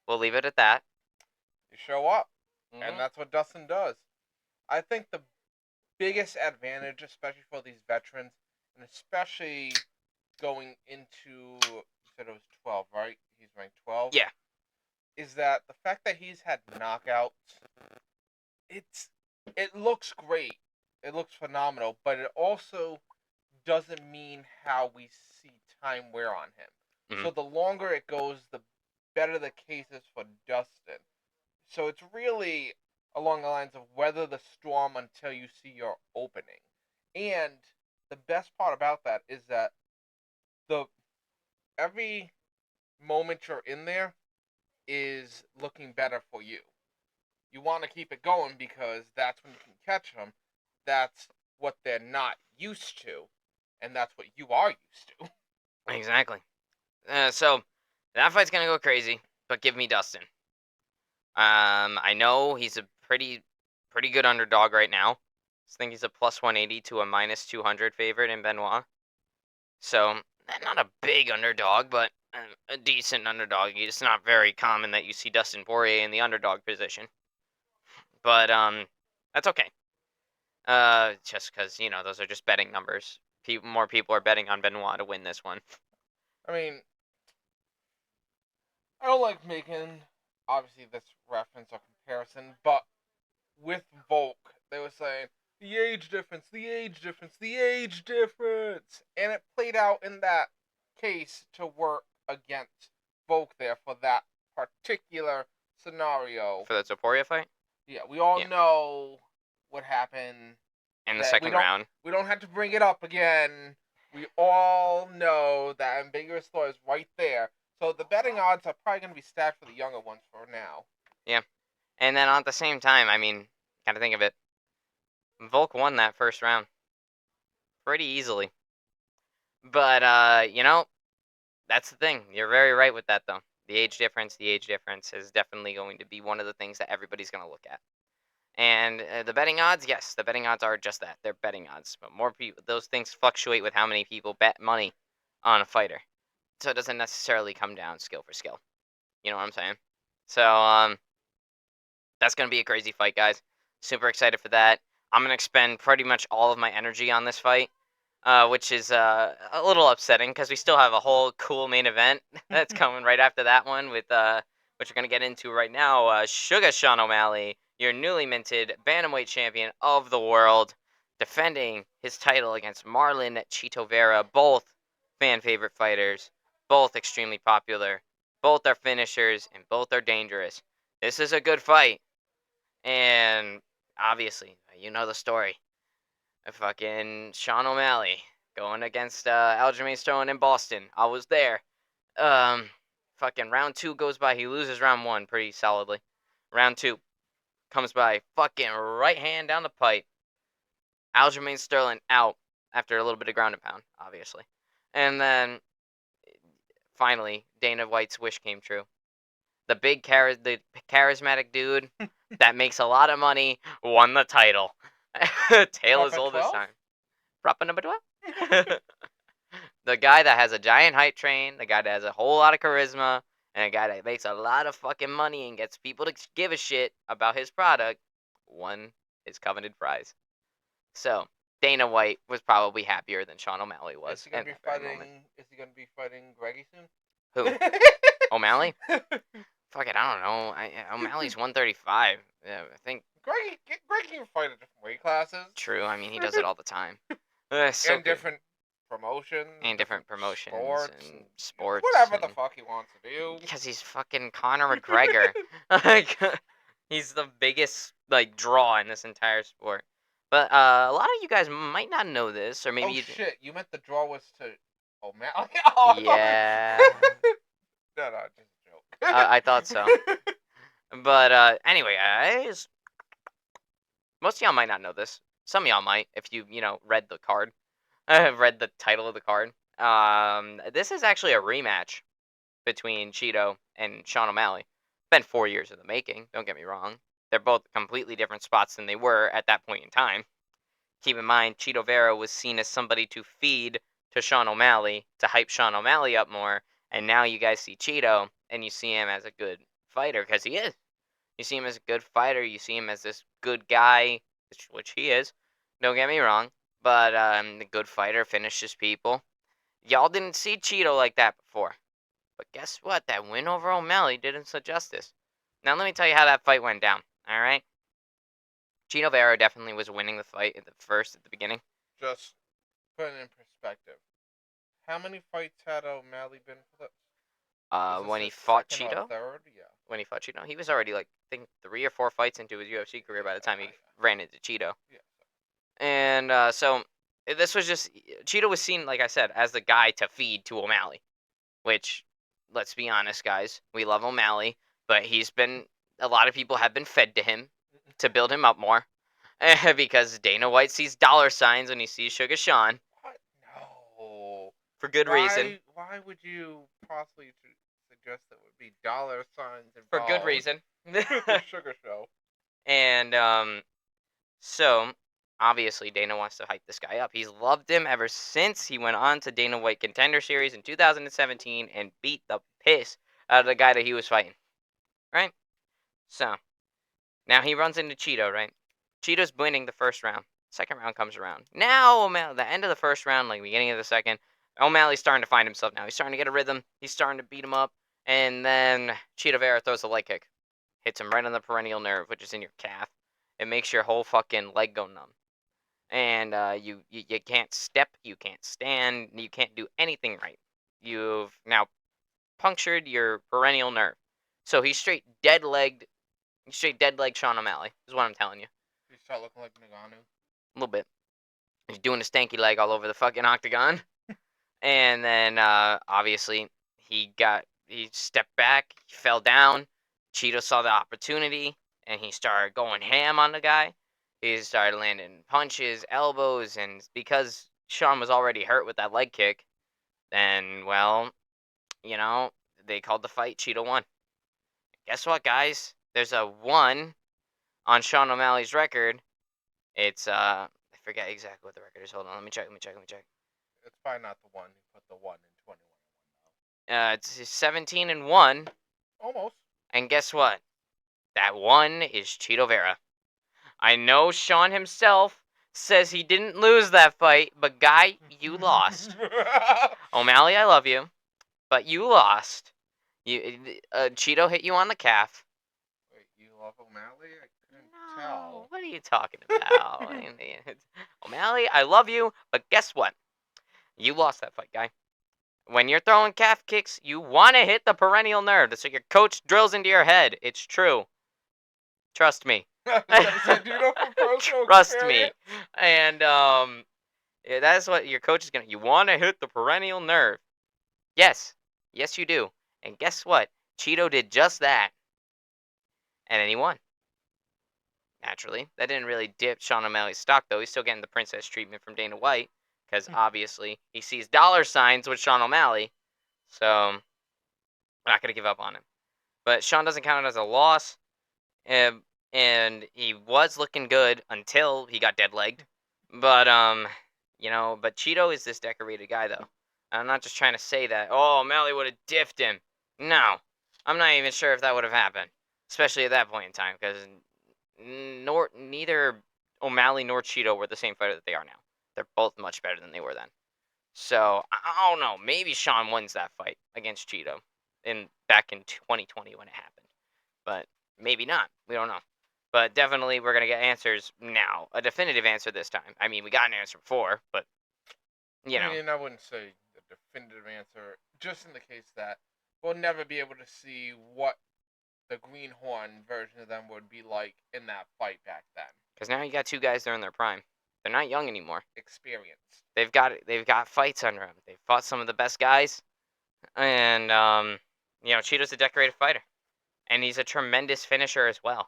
we'll leave it at that. You show up, and Mhm. that's what Dustin does. I think the biggest advantage, especially for these veterans, and especially going into, you said it was 12, right? He's ranked 12. Yeah. Is that the fact that he's had knockouts? It's it looks great. It looks phenomenal, but it also doesn't mean how we see time wear on him. Mhm. So the longer it goes, the better the case is for Dustin. So it's really along the lines of weather the storm until you see your opening. And the best part about that is that the every moment you're in there is looking better for you. You want to keep it going because that's when you can catch them. That's what they're not used to, and that's what you are used to. Exactly. So that fight's gonna go crazy, but give me Dustin. I know he's a pretty good underdog right now. I think he's a plus 180 to a minus 200 favorite in Benoit. So not a big underdog, but a decent underdog. It's not very common that you see Dustin Poirier in the underdog position. But that's okay. Just because those are just betting numbers. More people are betting on Benoit to win this one. I mean, I don't like making obviously this reference or comparison, but with Volk, they were saying the age difference, the age difference, the age difference, and it played out in that case to work against Volk there for that particular scenario. For the Topuria fight. Yeah, we all Yeah, know what happened. in the That second round. we don't have to bring it up again. We all know that ambiguous law is right there. So the betting odds are probably going to be stacked for the younger ones for now. Yeah, and then at the same time, I mean, gotta think of it. Volk won that first round pretty easily. But that's the thing. You're very right with that, though. The age difference is definitely going to be one of the things that everybody's going to look at. And the betting odds, yes, the betting odds are just that. They're betting odds. But more people, those things fluctuate with how many people bet money on a fighter. So it doesn't necessarily come down skill for skill. You know what I'm saying? So that's going to be a crazy fight, guys. Super excited for that. I'm going to expend pretty much all of my energy on this fight, which is a little upsetting because we still have a whole cool main event that's coming right after that one with which we're going to get into right now. Sugar Sean O'Malley, your newly minted bantamweight champion of the world, defending his title against Marlon Chito Vera, both fan favorite fighters, both extremely popular, both are finishers, and both are dangerous. This is a good fight, and obviously, you know the story. Fucking Sean O'Malley going against Aljamain Sterling in Boston. I was there. Um, Fucking round 2 goes by. He loses round 1 pretty solidly. Round 2 comes by. Fucking right hand down the pipe. Aljamain Sterling out after a little bit of ground and pound, obviously. And then finally, Dana White's wish came true. The the charismatic dude that makes a lot of money won the title. Tale as old as time. Proper number 12? The guy that has a giant hype train, the guy that has a whole lot of charisma, and a guy that makes a lot of fucking money and gets people to give a shit about his product, won his coveted prize. So, Dana White was probably happier than Sean O'Malley was. Is he gonna be fighting Greggy soon? Who? O'Malley? Fuck it, I don't know. O'Malley's 135. Yeah, I think. Greggy can fight at different weight classes. True. I mean, he does it all the time. And different promotions. And different promotions and sports. Whatever the fuck he wants to do. Because he's fucking Conor McGregor. Like, he's the biggest like draw in this entire sport. But a lot of you guys might not know this, or maybe you. Shit! You meant the draw was to O'Malley? Yeah. No, just a joke. I thought so. But anyway, guys, most of y'all might not know this. Some of y'all might, if you read the card, read the title of the card. This is actually a rematch between Cheeto and Sean O'Malley. Been 4 years in the making. Don't get me wrong. They're both completely different spots than they were at that point in time. Keep in mind, Cheeto Vera was seen as somebody to feed to Sean O'Malley to hype Sean O'Malley up more, and now you guys see Cheeto and you see him as a good fighter because he is. You see him as a good fighter. You see him as this good guy, which he is. Don't get me wrong, but the good fighter finishes people. Y'all didn't see Cheeto like that before. But guess what? That win over O'Malley did him some justice. Now let me tell you how that fight went down. All right. Chito Vera definitely was winning the fight at the beginning. Just put it in perspective. How many fights had O'Malley been for this? When he fought Cheeto? Third? Yeah. When he fought Cheeto, he was already I think 3 or 4 fights into his UFC career by the time he ran into Cheeto. Yeah. And so this was just Cheeto was seen, like I said, as the guy to feed to O'Malley, which, let's be honest, guys, we love O'Malley, but a lot of people have been fed to him to build him up more, because Dana White sees dollar signs when he sees Sugar Sean. What? No. For good reason. Why would you possibly suggest that would be dollar signs involved? For good reason. The Sugar Show. And so obviously Dana wants to hype this guy up. He's loved him ever since he went on to Dana White Contender Series in 2017 and beat the piss out of the guy that he was fighting. Right? So now he runs into Cheeto, right? Cheeto's winning the first round. Second round comes around. Now O'Malley, the end of the first round, like beginning of the second, O'Malley's starting to find himself now. He's starting to get a rhythm. He's starting to beat him up. And then Cheeto Vera throws a leg kick. Hits him right on the perennial nerve, which is in your calf. It makes your whole fucking leg go numb. And you can't step, you can't stand, you can't do anything right. You've now punctured your perennial nerve. So he's straight dead legged Sean O'Malley, is what I'm telling you. You start looking like Nagano. A little bit. He's doing a stanky leg all over the fucking octagon. And then obviously he stepped back, he fell down. Cheeto saw the opportunity and he started going ham on the guy. He started landing punches, elbows, and because Sean was already hurt with that leg kick, then, well, they called the fight. Cheeto won. Guess what, guys? There's a 1 on Sean O'Malley's record. It's, I forget exactly what the record is. Hold on, let me check. It's probably not the 1. He put the 1 in 21 It's 17-1. Almost. And guess what? That 1 is Cheeto Vera. I know Sean himself says he didn't lose that fight, but guy, you lost. O'Malley, I love you, but you lost. Cheeto hit you on the calf. Wait, you love O'Malley? I couldn't No, tell. what are you talking about? O'Malley, I love you, but guess what? You lost that fight, guy. When you're throwing calf kicks, you want to hit the perennial nerve. That's what your coach drills into your head. It's true. Trust me. I was gonna say, do you know from personal Trust me. experience? And yeah, that's what your coach is gonna. You want to hit the perennial nerve. Yes, yes, you do. And guess what? Cheeto did just that, and then he won. Naturally, that didn't really dip Sean O'Malley's stock, though. He's still getting the princess treatment from Dana White because obviously he sees dollar signs with Sean O'Malley. So I'm not gonna give up on him. But Sean doesn't count it as a loss. Um, and he was looking good until he got dead legged. But but Cheeto is this decorated guy though. I'm not just trying to say that. Oh, O'Malley would have diffed him. No, I'm not even sure if that would have happened, especially at that point in time, because neither O'Malley nor Cheeto were the same fighter that they are now. They're both much better than they were then. So I don't know. Maybe Sean wins that fight against Cheeto back in 2020 when it happened, but maybe not. We don't know. But definitely, we're gonna get answers now. A definitive answer this time. I mean, we got an answer before, but you know. I mean, I wouldn't say the definitive answer, just in the case that we'll never be able to see what the Greenhorn version of them would be like in that fight back then. Because now you got two guys that are in their prime. They're not young anymore. Experienced. They've got fights under them. They've fought some of the best guys, and Cheeto's a decorated fighter, and he's a tremendous finisher as well.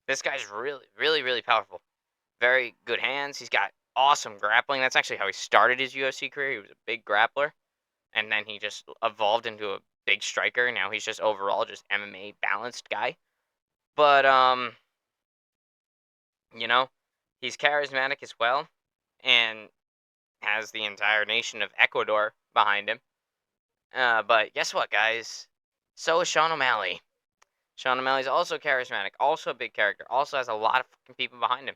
This guy's really, really, really powerful. Very good hands. He's got awesome grappling. That's actually how he started his UFC career. He was a big grappler, and then he just evolved into a big striker. Now he's just overall just MMA balanced guy. But he's charismatic as well, and has the entire nation of Ecuador behind him. But guess what, guys? So is Sean O'Malley. Sean O'Malley's also charismatic, also a big character, also has a lot of fucking people behind him.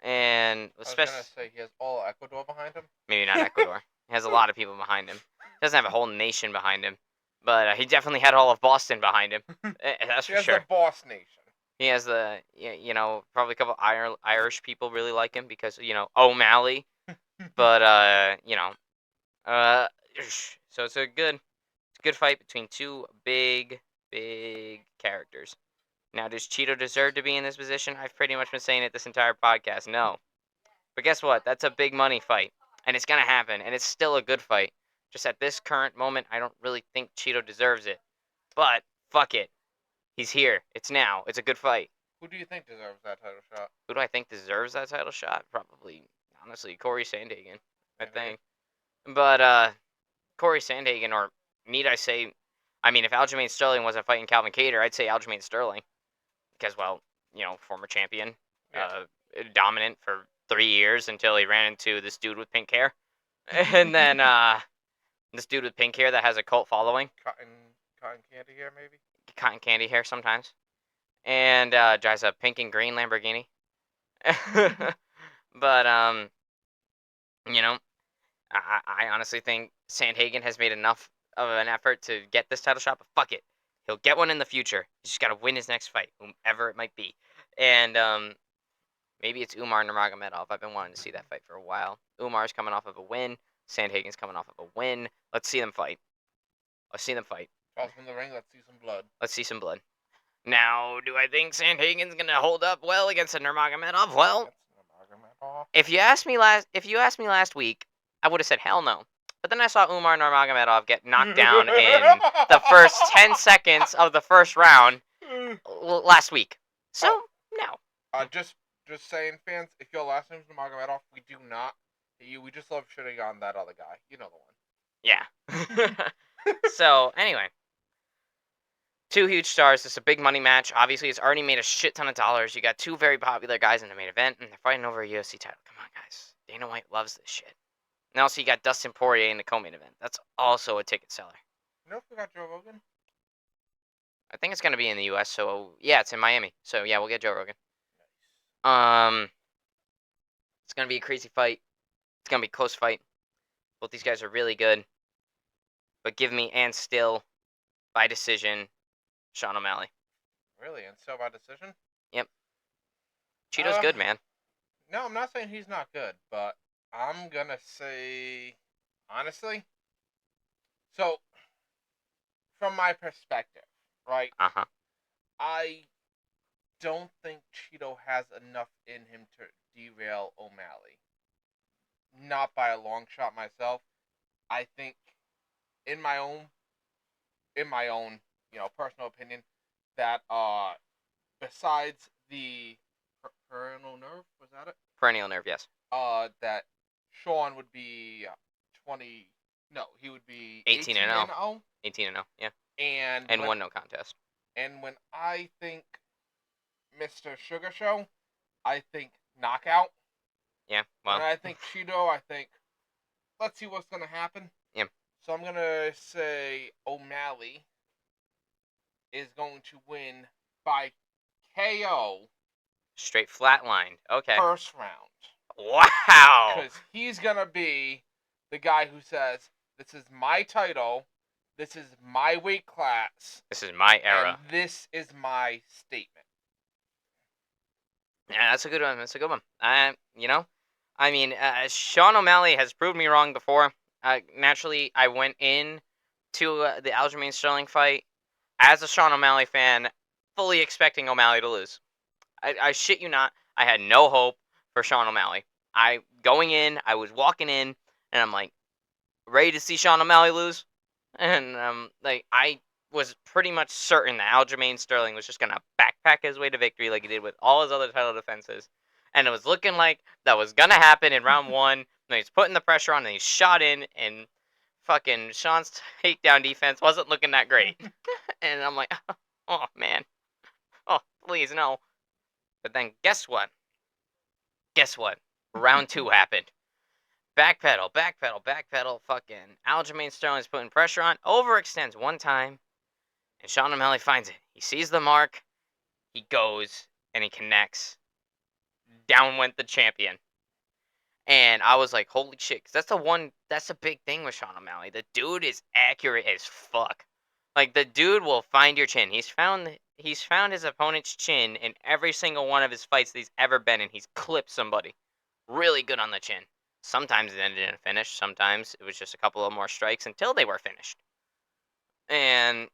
And I was especially gonna say he has all Ecuador behind him. maybe not Ecuador. He has a lot of people behind him. He doesn't have a whole nation behind him, but he definitely had all of Boston behind him. That's He for has sure. the Boss Nation. He has probably a couple Irish people really like him because O'Malley, but so it's a good fight between two big characters. Now, does Cheeto deserve to be in this position? I've pretty much been saying it this entire podcast. No. But guess what? That's a big money fight. And it's going to happen. And it's still a good fight. Just at this current moment, I don't really think Cheeto deserves it. But, fuck it. He's here. It's now. It's a good fight. Who do you think deserves that title shot? Who do I think deserves that title shot? Probably, honestly, Corey Sandhagen, I think. But, Corey Sandhagen, or need I say, I mean, if Aljamain Sterling wasn't fighting Calvin Kattar, I'd say Aljamain Sterling. Because, well, former champion, dominant for 3 years until he ran into this dude with pink hair. And then this dude with pink hair that has a cult following. Cotton candy hair, maybe? Cotton candy hair sometimes. And drives a pink and green Lamborghini. But, I honestly think Sandhagen has made enough of an effort to get this title shot, but fuck it. He'll get one in the future. He's just got to win his next fight, whomever it might be. And maybe it's Umar Nurmagomedov. I've been wanting to see that fight for a while. Umar's coming off of a win. Sandhagen's coming off of a win. Let's see them fight. Let's see them fight. Toss him in the ring. Let's see some blood. Let's see some blood. Now, do I think Sandhagen's gonna hold up well against a Nurmagomedov? Well, if you asked me last week, I would have said hell no. But then I saw Umar Nurmagomedov get knocked down in the first 10 seconds of the first round last week. So, no. Just saying, fans, if your last name's Nurmagomedov, we do not hate you. We just love shitting on that other guy. You know the one. Yeah. So, anyway. Two huge stars. This is a big money match. Obviously, it's already made a shit ton of dollars. You got two very popular guys in the main event, and they're fighting over a UFC title. Come on, guys. Dana White loves this shit. And also, you got Dustin Poirier in the co-main event. That's also a ticket seller. You know if we got Joe Rogan? I think it's going to be in the U.S., so yeah, it's in Miami. So yeah, we'll get Joe Rogan. It's gonna be a crazy fight. It's gonna be a close fight. Both these guys are really good, but give me and still by decision, Sean O'Malley. Really, and still by decision. Yep, Cheeto's Uh, good, man. no, I'm not saying he's not good, but I'm gonna say honestly. So, from my perspective, right, Uh huh. I don't think Cheeto has enough in him to derail O'Malley. Not by a long shot myself. I think in my own personal opinion that besides the perennial nerve, was that it? Perennial nerve, yes. That Sean would be 20. No, he would be 18 18 and and 0. 0. 18 and 0. Yeah, And and when one no contest. I think Mr. Sugar Show, I think knockout. Yeah, When well, I think Cheeto, I think let's see what's gonna happen. yeah, So I'm gonna say O'Malley is going to win by KO straight flatlined. Okay. first round. Wow. Because he's gonna be the guy who says, "This is my title, this is my weight class, This is my era. and this is my statement." Yeah, that's a good one. That's a good one. I mean, Sean O'Malley has proved me wrong before. Naturally, I went in to the Aljamain Sterling fight as a Sean O'Malley fan, fully expecting O'Malley to lose. I shit you not. I had no hope for Sean O'Malley. I was walking in, and I'm like, ready to see Sean O'Malley lose, and like I was pretty much certain that Aljamain Sterling was just gonna backpack his way to victory like he did with all his other title defenses, and it was looking like that was gonna happen in round one. And he's putting the pressure on, and he's shot in, and fucking Sean's takedown defense wasn't looking that great, and I'm like, oh man, oh please no. But then guess what? Guess what? Round two happened. Backpedal, backpedal, backpedal. Fucking Aljamain Sterling's putting pressure on. Overextends one time. And Sean O'Malley finds it. He sees the mark. He goes and he connects. Down went the champion. And I was like, holy shit. Because that's the big thing with Sean O'Malley. The dude is accurate as fuck. Like, the dude will find your chin. He's found his opponent's chin in every single one of his fights that he's ever been in. He's clipped somebody. Really good on the chin. Sometimes it ended in a finish. Sometimes it was just a couple of more strikes until they were finished. And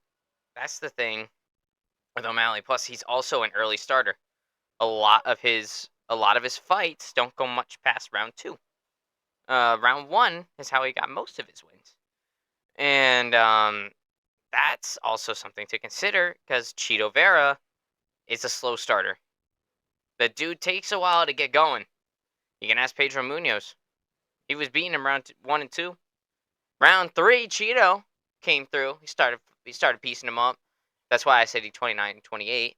that's the thing with O'Malley. Plus, he's also an early starter. A lot of his fights don't go much past round two. Round one is how he got most of his wins, and that's also something to consider because Cheeto Vera is a slow starter. The dude takes a while to get going. You can ask Pedro Munoz. He was beating him round one and two. Round three, Cheeto came through. He started piecing him up. That's why I said he 29-28.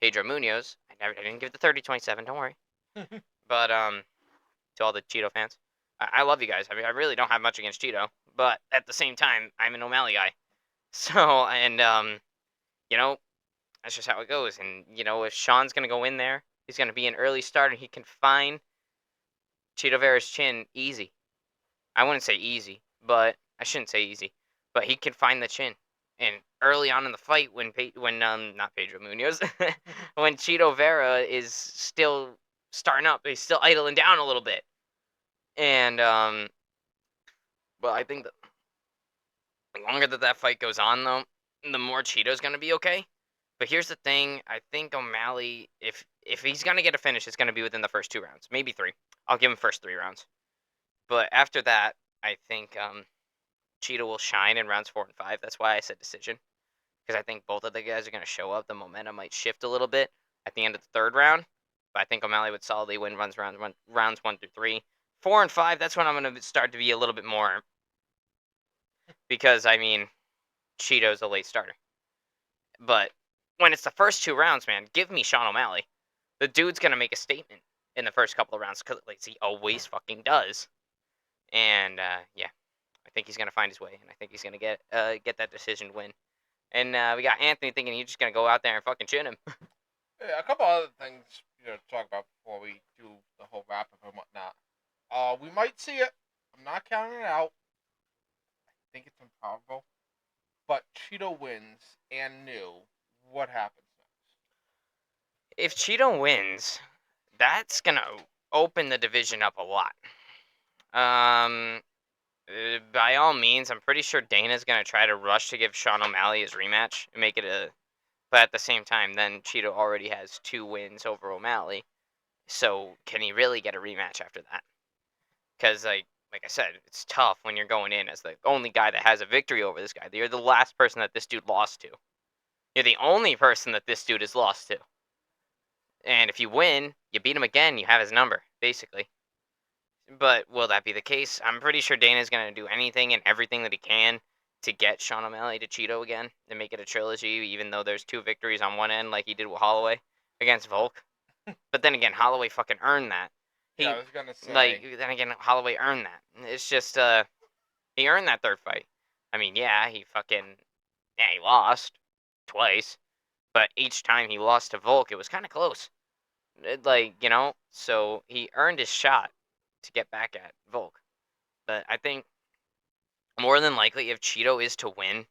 Pedro Munoz. I didn't give the 30-27. Don't worry. But to all the Cheeto fans, I love you guys. I mean, I really don't have much against Cheeto, but at the same time, I'm an O'Malley guy. So and you know, that's just how it goes. And if Sean's gonna go in there, he's gonna be an early starter. He can find Cheeto Vera's chin easy. I wouldn't say easy, but I shouldn't say easy. But he can find the chin. And early on in the fight, when not Pedro Munoz, when Cheeto Vera is still starting up, he's still idling down a little bit. And well, I think the longer that fight goes on, though, the more Cheeto's gonna be okay. But here's the thing: I think O'Malley, if he's gonna get a finish, it's gonna be within the first two rounds, maybe three. I'll give him first three rounds. But after that, I think Cheetah will shine in rounds 4 and 5. That's why I said decision. Because I think both of the guys are going to show up. The momentum might shift a little bit at the end of the third round. But I think O'Malley would solidly win rounds 1 through 3. 4 and 5, that's when I'm going to start to be a little bit more. Because, I mean, Cheeto's a late starter. But when it's the first two rounds, man, give me Sean O'Malley. The dude's going to make a statement in the first couple of rounds. Because he always fucking does. And, yeah. I think he's gonna find his way, and I think he's gonna get that decision win. And we got Anthony thinking he's just gonna go out there and fucking chin him. Yeah, a couple other things talk about before we do the whole wrap up and whatnot. We might see it. I'm not counting it out. I think it's improbable. But Cheeto wins and new. What happens next? If Cheeto wins, that's gonna open the division up a lot. By all means, I'm pretty sure Dana's gonna try to rush to give Sean O'Malley his rematch and make it a. But at the same time, then Cheeto already has 2 wins over O'Malley. So can he really get a rematch after that? Because like I said, it's tough when you're going in as the only guy that has a victory over this guy. You're the last person that this dude lost to. You're the only person that this dude has lost to. And if you win, you beat him again, you have his number, basically. But will that be the case? I'm pretty sure Dana's going to do anything and everything that he can to get Sean O'Malley to Cheeto again and make it a trilogy, even though there's 2 victories on one end, like he did with Holloway against Volk. But then again, Holloway fucking earned that. Yeah, I was gonna say. Then again, Holloway earned that. It's just, he earned that third fight. I mean, yeah, he lost twice, but each time he lost to Volk, it was kind of close. So he earned his shot to get back at Volk. But I think more than likely, if Cheeto is to win,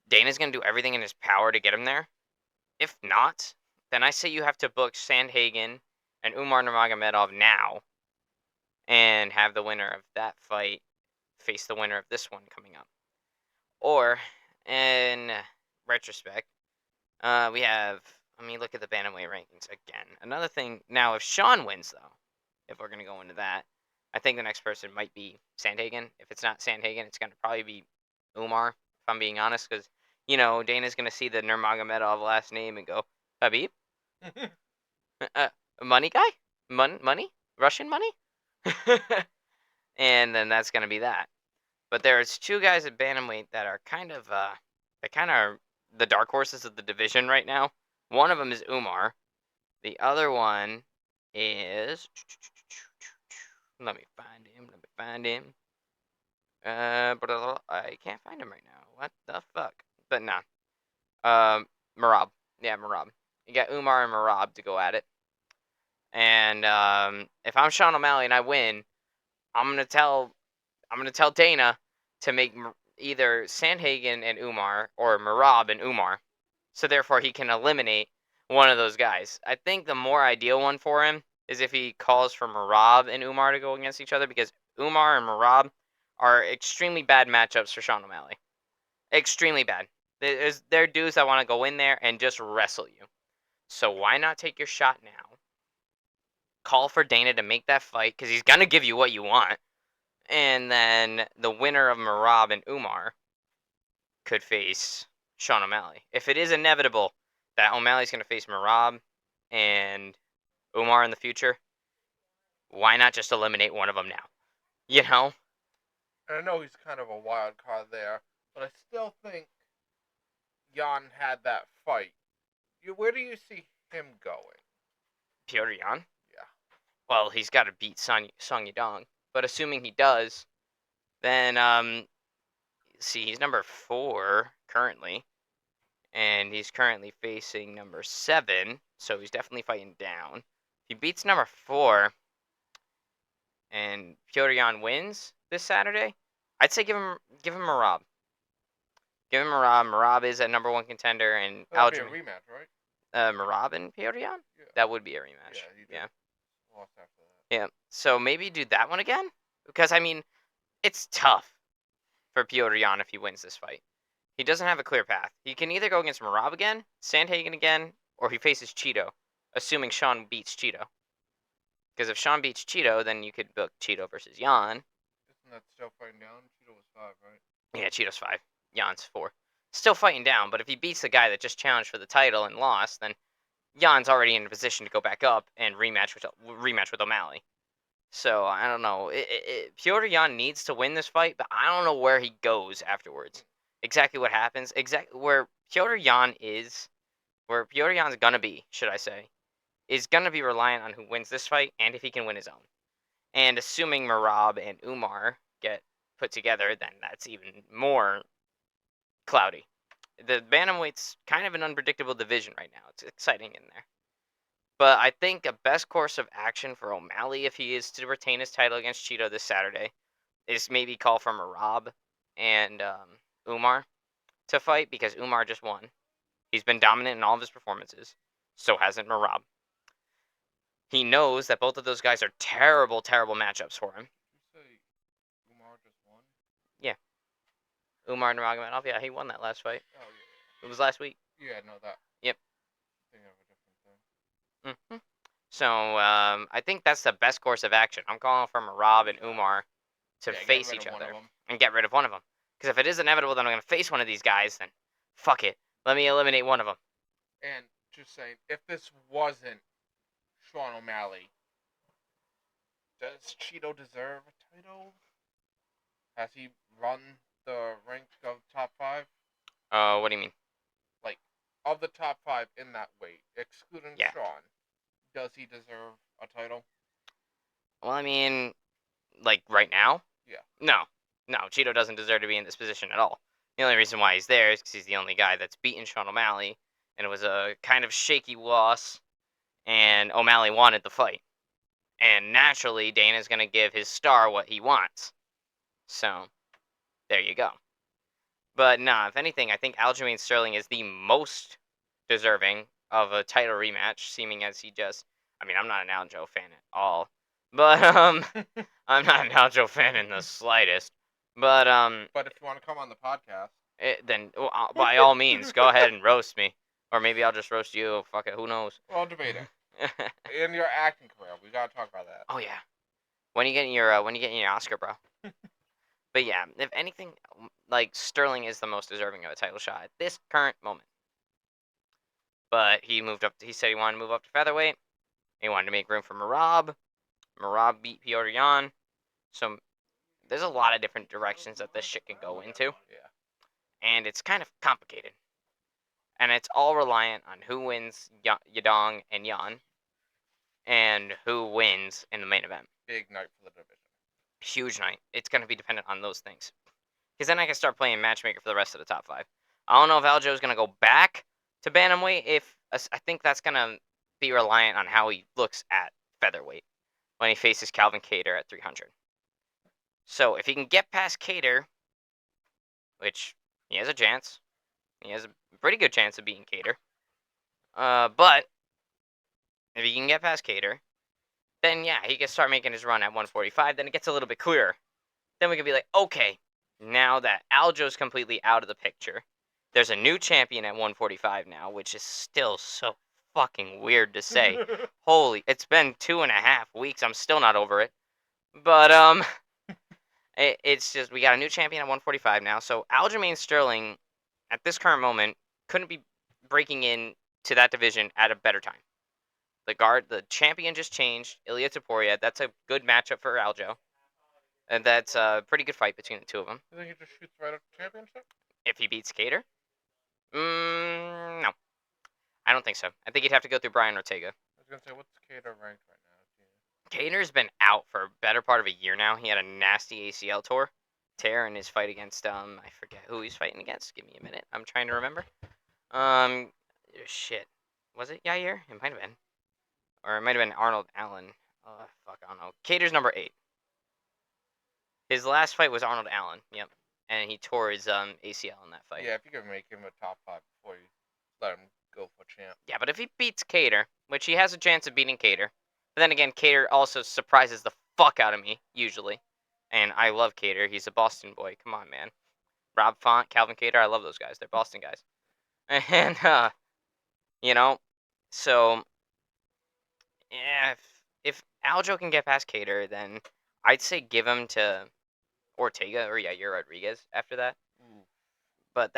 Dana's going to do everything in his power to get him there. If not, then I say you have to book Sandhagen and Umar Nurmagomedov now and have the winner of that fight face the winner of this one coming up. Or, in retrospect, we have. Let me look at the bantamweight rankings again. Another thing. Now, if Sean wins, though, if we're going to go into that, I think the next person might be Sandhagen. If it's not Sandhagen, it's going to probably be Umar, if I'm being honest, because, Dana's going to see the Nurmagomedov last name and go, Habib? Money guy? Money? Russian money? And then that's going to be that. But there's 2 guys at bantamweight that are kind of the dark horses of the division right now. One of them is Umar. The other one is. Let me find him. I can't find him right now. What the fuck? But nah. Merab. Yeah, Merab. You got Umar and Merab to go at it. And if I'm Sean O'Malley and I win, I'm gonna tell Dana to make either Sandhagen and Umar or Merab and Umar, so therefore he can eliminate one of those guys. I think the more ideal one for him is if he calls for Merab and Umar to go against each other, because Umar and Merab are extremely bad matchups for Sean O'Malley. Extremely bad. They're dudes that want to go in there and just wrestle you. So why not take your shot now? Call for Dana to make that fight, because he's going to give you what you want. And then the winner of Merab and Umar could face Sean O'Malley. If it is inevitable that O'Malley's going to face Merab and Umar in the future, why not just eliminate one of them now? You know? And I know he's kind of a wild card there, but I still think Jan had that fight. Where do you see him going? Piotr Jan? Yeah. Well, he's got to beat Song Yadong. But assuming he does, then, see, he's number 4 currently. And he's currently facing number 7, so he's definitely fighting down. If he beats number 4 and Piotr Jan wins this Saturday, I'd say give him Merab. Give him Merab. Merab is a number 1 contender, and That'll be a rematch, right? Merab and Piotr Jan? Yeah. That would be a rematch. Yeah. Lost after that. Yeah. So maybe do that one again? Because, I mean, it's tough for Piotr Jan if he wins this fight. He doesn't have a clear path. He can either go against Merab again, Sandhagen again, or he faces Cheeto, assuming Sean beats Cheeto. Because if Sean beats Cheeto, then you could book Cheeto versus Jan. Isn't that still fighting down? Cheeto was 5, right? Yeah, Cheeto's 5. Jan's 4. Still fighting down, but if he beats the guy that just challenged for the title and lost, then Jan's already in a position to go back up and rematch with O'Malley. So, I don't know. Piotr Jan needs to win this fight, but I don't know where he goes afterwards. Exactly what happens. Exactly where Piotr Jan's gonna be, should I say, is gonna be reliant on who wins this fight and if he can win his own. And assuming Merab and Umar get put together, then that's even more cloudy. The bantamweight's kind of an unpredictable division right now. It's exciting in there. But I think a best course of action for O'Malley, if he is to retain his title against Cheeto this Saturday, is maybe call for Marab and Umar to fight, because Umar just won. He's been dominant in all of his performances. So hasn't Marab. He knows that both of those guys are terrible, terrible matchups for him. Did you say Umar just won? Yeah. Umar Nurmagomedov, yeah, he won that last fight. Oh, yeah. It was last week. Yeah, no, that. Yep. Thinking of a different thing. hmm So I think that's the best course of action. I'm calling for Marab and Umar to Yeah, get face rid each of one other of 'em. and get rid of one of them. Because if it is inevitable that I'm going to face one of these guys, then fuck it. Let me eliminate one of them. And just saying, if this wasn't Sean O'Malley, does Cheeto deserve a title? Has he run the rank of top 5? What do you mean? Like, of the top 5 in that weight, excluding Yeah. Sean, does he deserve a title? Well, I mean, like right now? Yeah. No. No, Cheeto doesn't deserve to be in this position at all. The only reason why he's there is because he's the only guy that's beaten Sean O'Malley, and it was a kind of shaky loss, and O'Malley wanted the fight. And naturally, Dana's going to give his star what he wants. So, there you go. But nah, if anything, I think Aljamain Sterling is the most deserving of a title rematch, seeming as he just. I mean, I'm not an Aljo fan at all, but I'm not an Aljo fan in the slightest. But But if you want to come on the podcast, then by all means, go ahead and roast me, or maybe I'll just roast you. Fuck it, who knows? we'll debate it. In your acting career, we gotta talk about that. Oh yeah, when you getting your Oscar, bro? But yeah, if anything, like Sterling is the most deserving of a title shot at this current moment. But he moved up. He said he wanted to move up to featherweight. He wanted to make room for Marab. Marab beat Piotr Jan. So there's a lot of different directions that this shit can go into. Yeah. And it's kind of complicated. And it's all reliant on who wins Yadong and Yan, and who wins in the main event. Big night for the division. Huge night. It's going to be dependent on those things. Because then I can start playing matchmaker for the rest of the top 5. I don't know if Aljo is going to go back to bantamweight. I think that's going to be reliant on how he looks at featherweight when he faces Calvin Kattar at 300. So if he can get past Kattar, which he has a chance, he has a pretty good chance of beating Kattar. But if he can get past Kattar, then yeah, he can start making his run at 145. Then it gets a little bit clearer. Then we can be like, okay, now that Aljo's completely out of the picture, there's a new champion at 145 now, which is still so fucking weird to say. Holy, it's been 2.5 weeks. I'm still not over it. But it's just we got a new champion at 145 now. So Aljamain Sterling, at this current moment, couldn't be breaking in to that division at a better time. The champion just changed, Ilya Taporia. That's a good matchup for Aljo. And that's a pretty good fight between the two of them. You think he just shoots right up the championship? If he beats Kattar? No. I don't think so. I think he'd have to go through Brian Ortega. I was gonna say, what's Kattar ranked right now? Kattar's been out for a better part of a year now. He had a nasty ACL tear in his fight against I forget who he's fighting against. Give me a minute. I'm trying to remember. Shit. Was it Yair? It might have been. Or it might have been Arnold Allen. Fuck, I don't know. Kattar's number 8. His last fight was Arnold Allen. Yep. And he tore his ACL in that fight. Yeah, if you can make him a top 5 before you let him go for champ. Yeah, but if he beats Kattar, which he has a chance of beating Kattar, but then again, Kattar also surprises the fuck out of me, usually. And I love Kattar. He's a Boston boy. Come on, man. Rob Font, Calvin Kattar, I love those guys. They're Boston guys. And, so, yeah, if Aljo can get past Kattar, then I'd say give him to Ortega or Yair Rodriguez after that. Ooh. But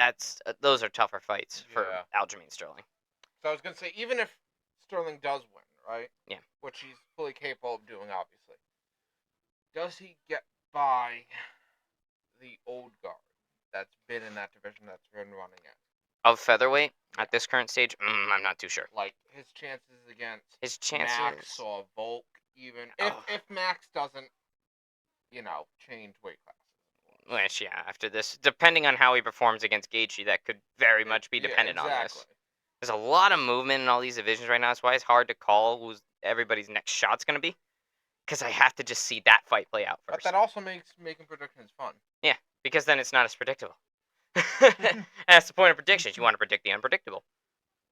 those are tougher fights for Yeah. Aljamain Sterling. So I was gonna say, even if Sterling does win, right? Yeah. Which he's fully capable of doing, obviously. Does he get by the old guard that's been in that division, that's been running it? Of featherweight at this current stage, I'm not too sure. Like his chances against His chances. Max or Volk, even if Max doesn't, change weight classes. Which, yeah, after this, depending on how he performs against Gaethje, that could very much be dependent on this. There's a lot of movement in all these divisions right now. That's why it's hard to call who's everybody's next shot's going to be. Because I have to just see that fight play out But first. that also makes making predictions fun. Yeah, because then it's not as predictable. That's the point of predictions. You want to predict the unpredictable.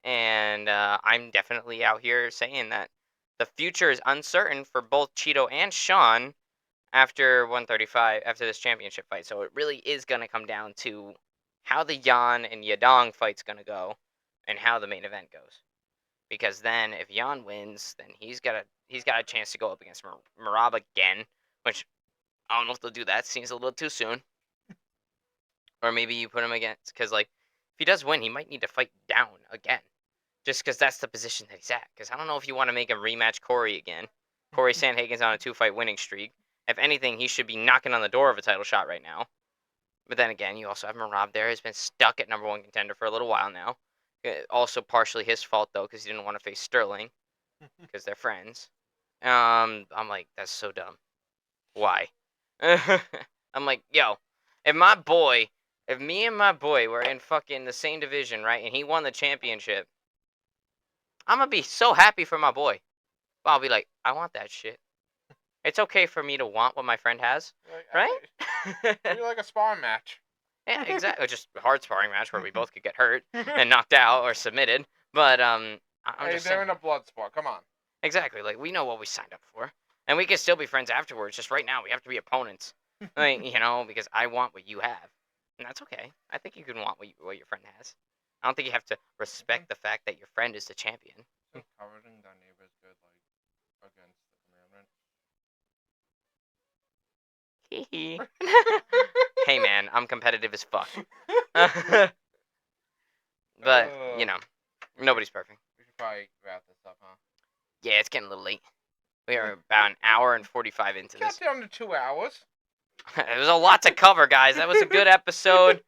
And I'm definitely out here saying that the future is uncertain for both Cheeto and Sean after 135, after this championship fight. So it really is going to come down to how the Yan and Yadong fight's going to go and how the main event goes. Because then if Yan wins, then he's got a chance to go up against Marab again, which I don't know if they'll do that. Seems a little too soon. Or maybe you put him against, because like if he does win, he might need to fight down again, just because that's the position that he's at. Because I don't know if you want to make him rematch Corey again. Corey Sandhagen's on a 2-fight winning streak. If anything, he should be knocking on the door of a title shot right now. But then again, you also have Marab there. He's been stuck at #1 contender for a little while now. Also partially his fault though, because he didn't want to face Sterling, because they're friends. I'm like, that's so dumb. Why? I'm like, yo, if me and my boy were in fucking the same division, right, and he won the championship, I'm gonna be so happy for my boy. But I'll be like, I want that shit. It's okay for me to want what my friend has, right? Maybe like a sparring match. Yeah, exactly. Just a hard sparring match where we both could get hurt and knocked out or submitted. But I'm Hey, just they're saying. in a blood sport. Come on. Exactly. Like we know what we signed up for, and we can still be friends afterwards. Just right now, we have to be opponents. Like because I want what you have, and that's okay. I think you can want what your friend has. I don't think you have to respect the fact that your friend is the champion. So covering their neighbors good, like against the commandment. Hey man, I'm competitive as fuck. But nobody's perfect. We should probably wrap this up, huh? Yeah, it's getting a little late. We are about an hour and 45 into this. Got down to 2 hours. There's a lot to cover, guys. That was a good episode.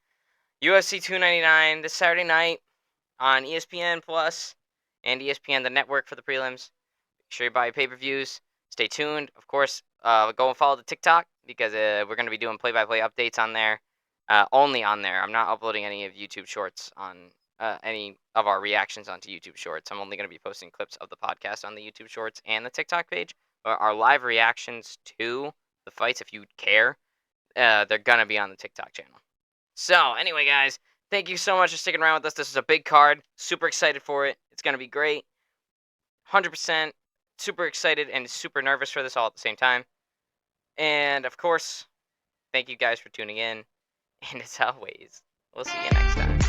UFC 299 this Saturday night on ESPN Plus and ESPN the network for the prelims. Make sure you buy your pay-per-views. Stay tuned. Of course, go and follow the TikTok because we're going to be doing play-by-play updates on there. Only on there. I'm not uploading any of YouTube Shorts on any of our reactions onto YouTube Shorts. I'm only going to be posting clips of the podcast on the YouTube Shorts and the TikTok page. But our live reactions to the fights, if you care, they're going to be on the TikTok channel. So, anyway, guys, thank you so much for sticking around with us. This is a big card. Super excited for it. It's going to be great. 100% super excited and super nervous for this all at the same time. And, of course, thank you guys for tuning in. And as always, we'll see you next time.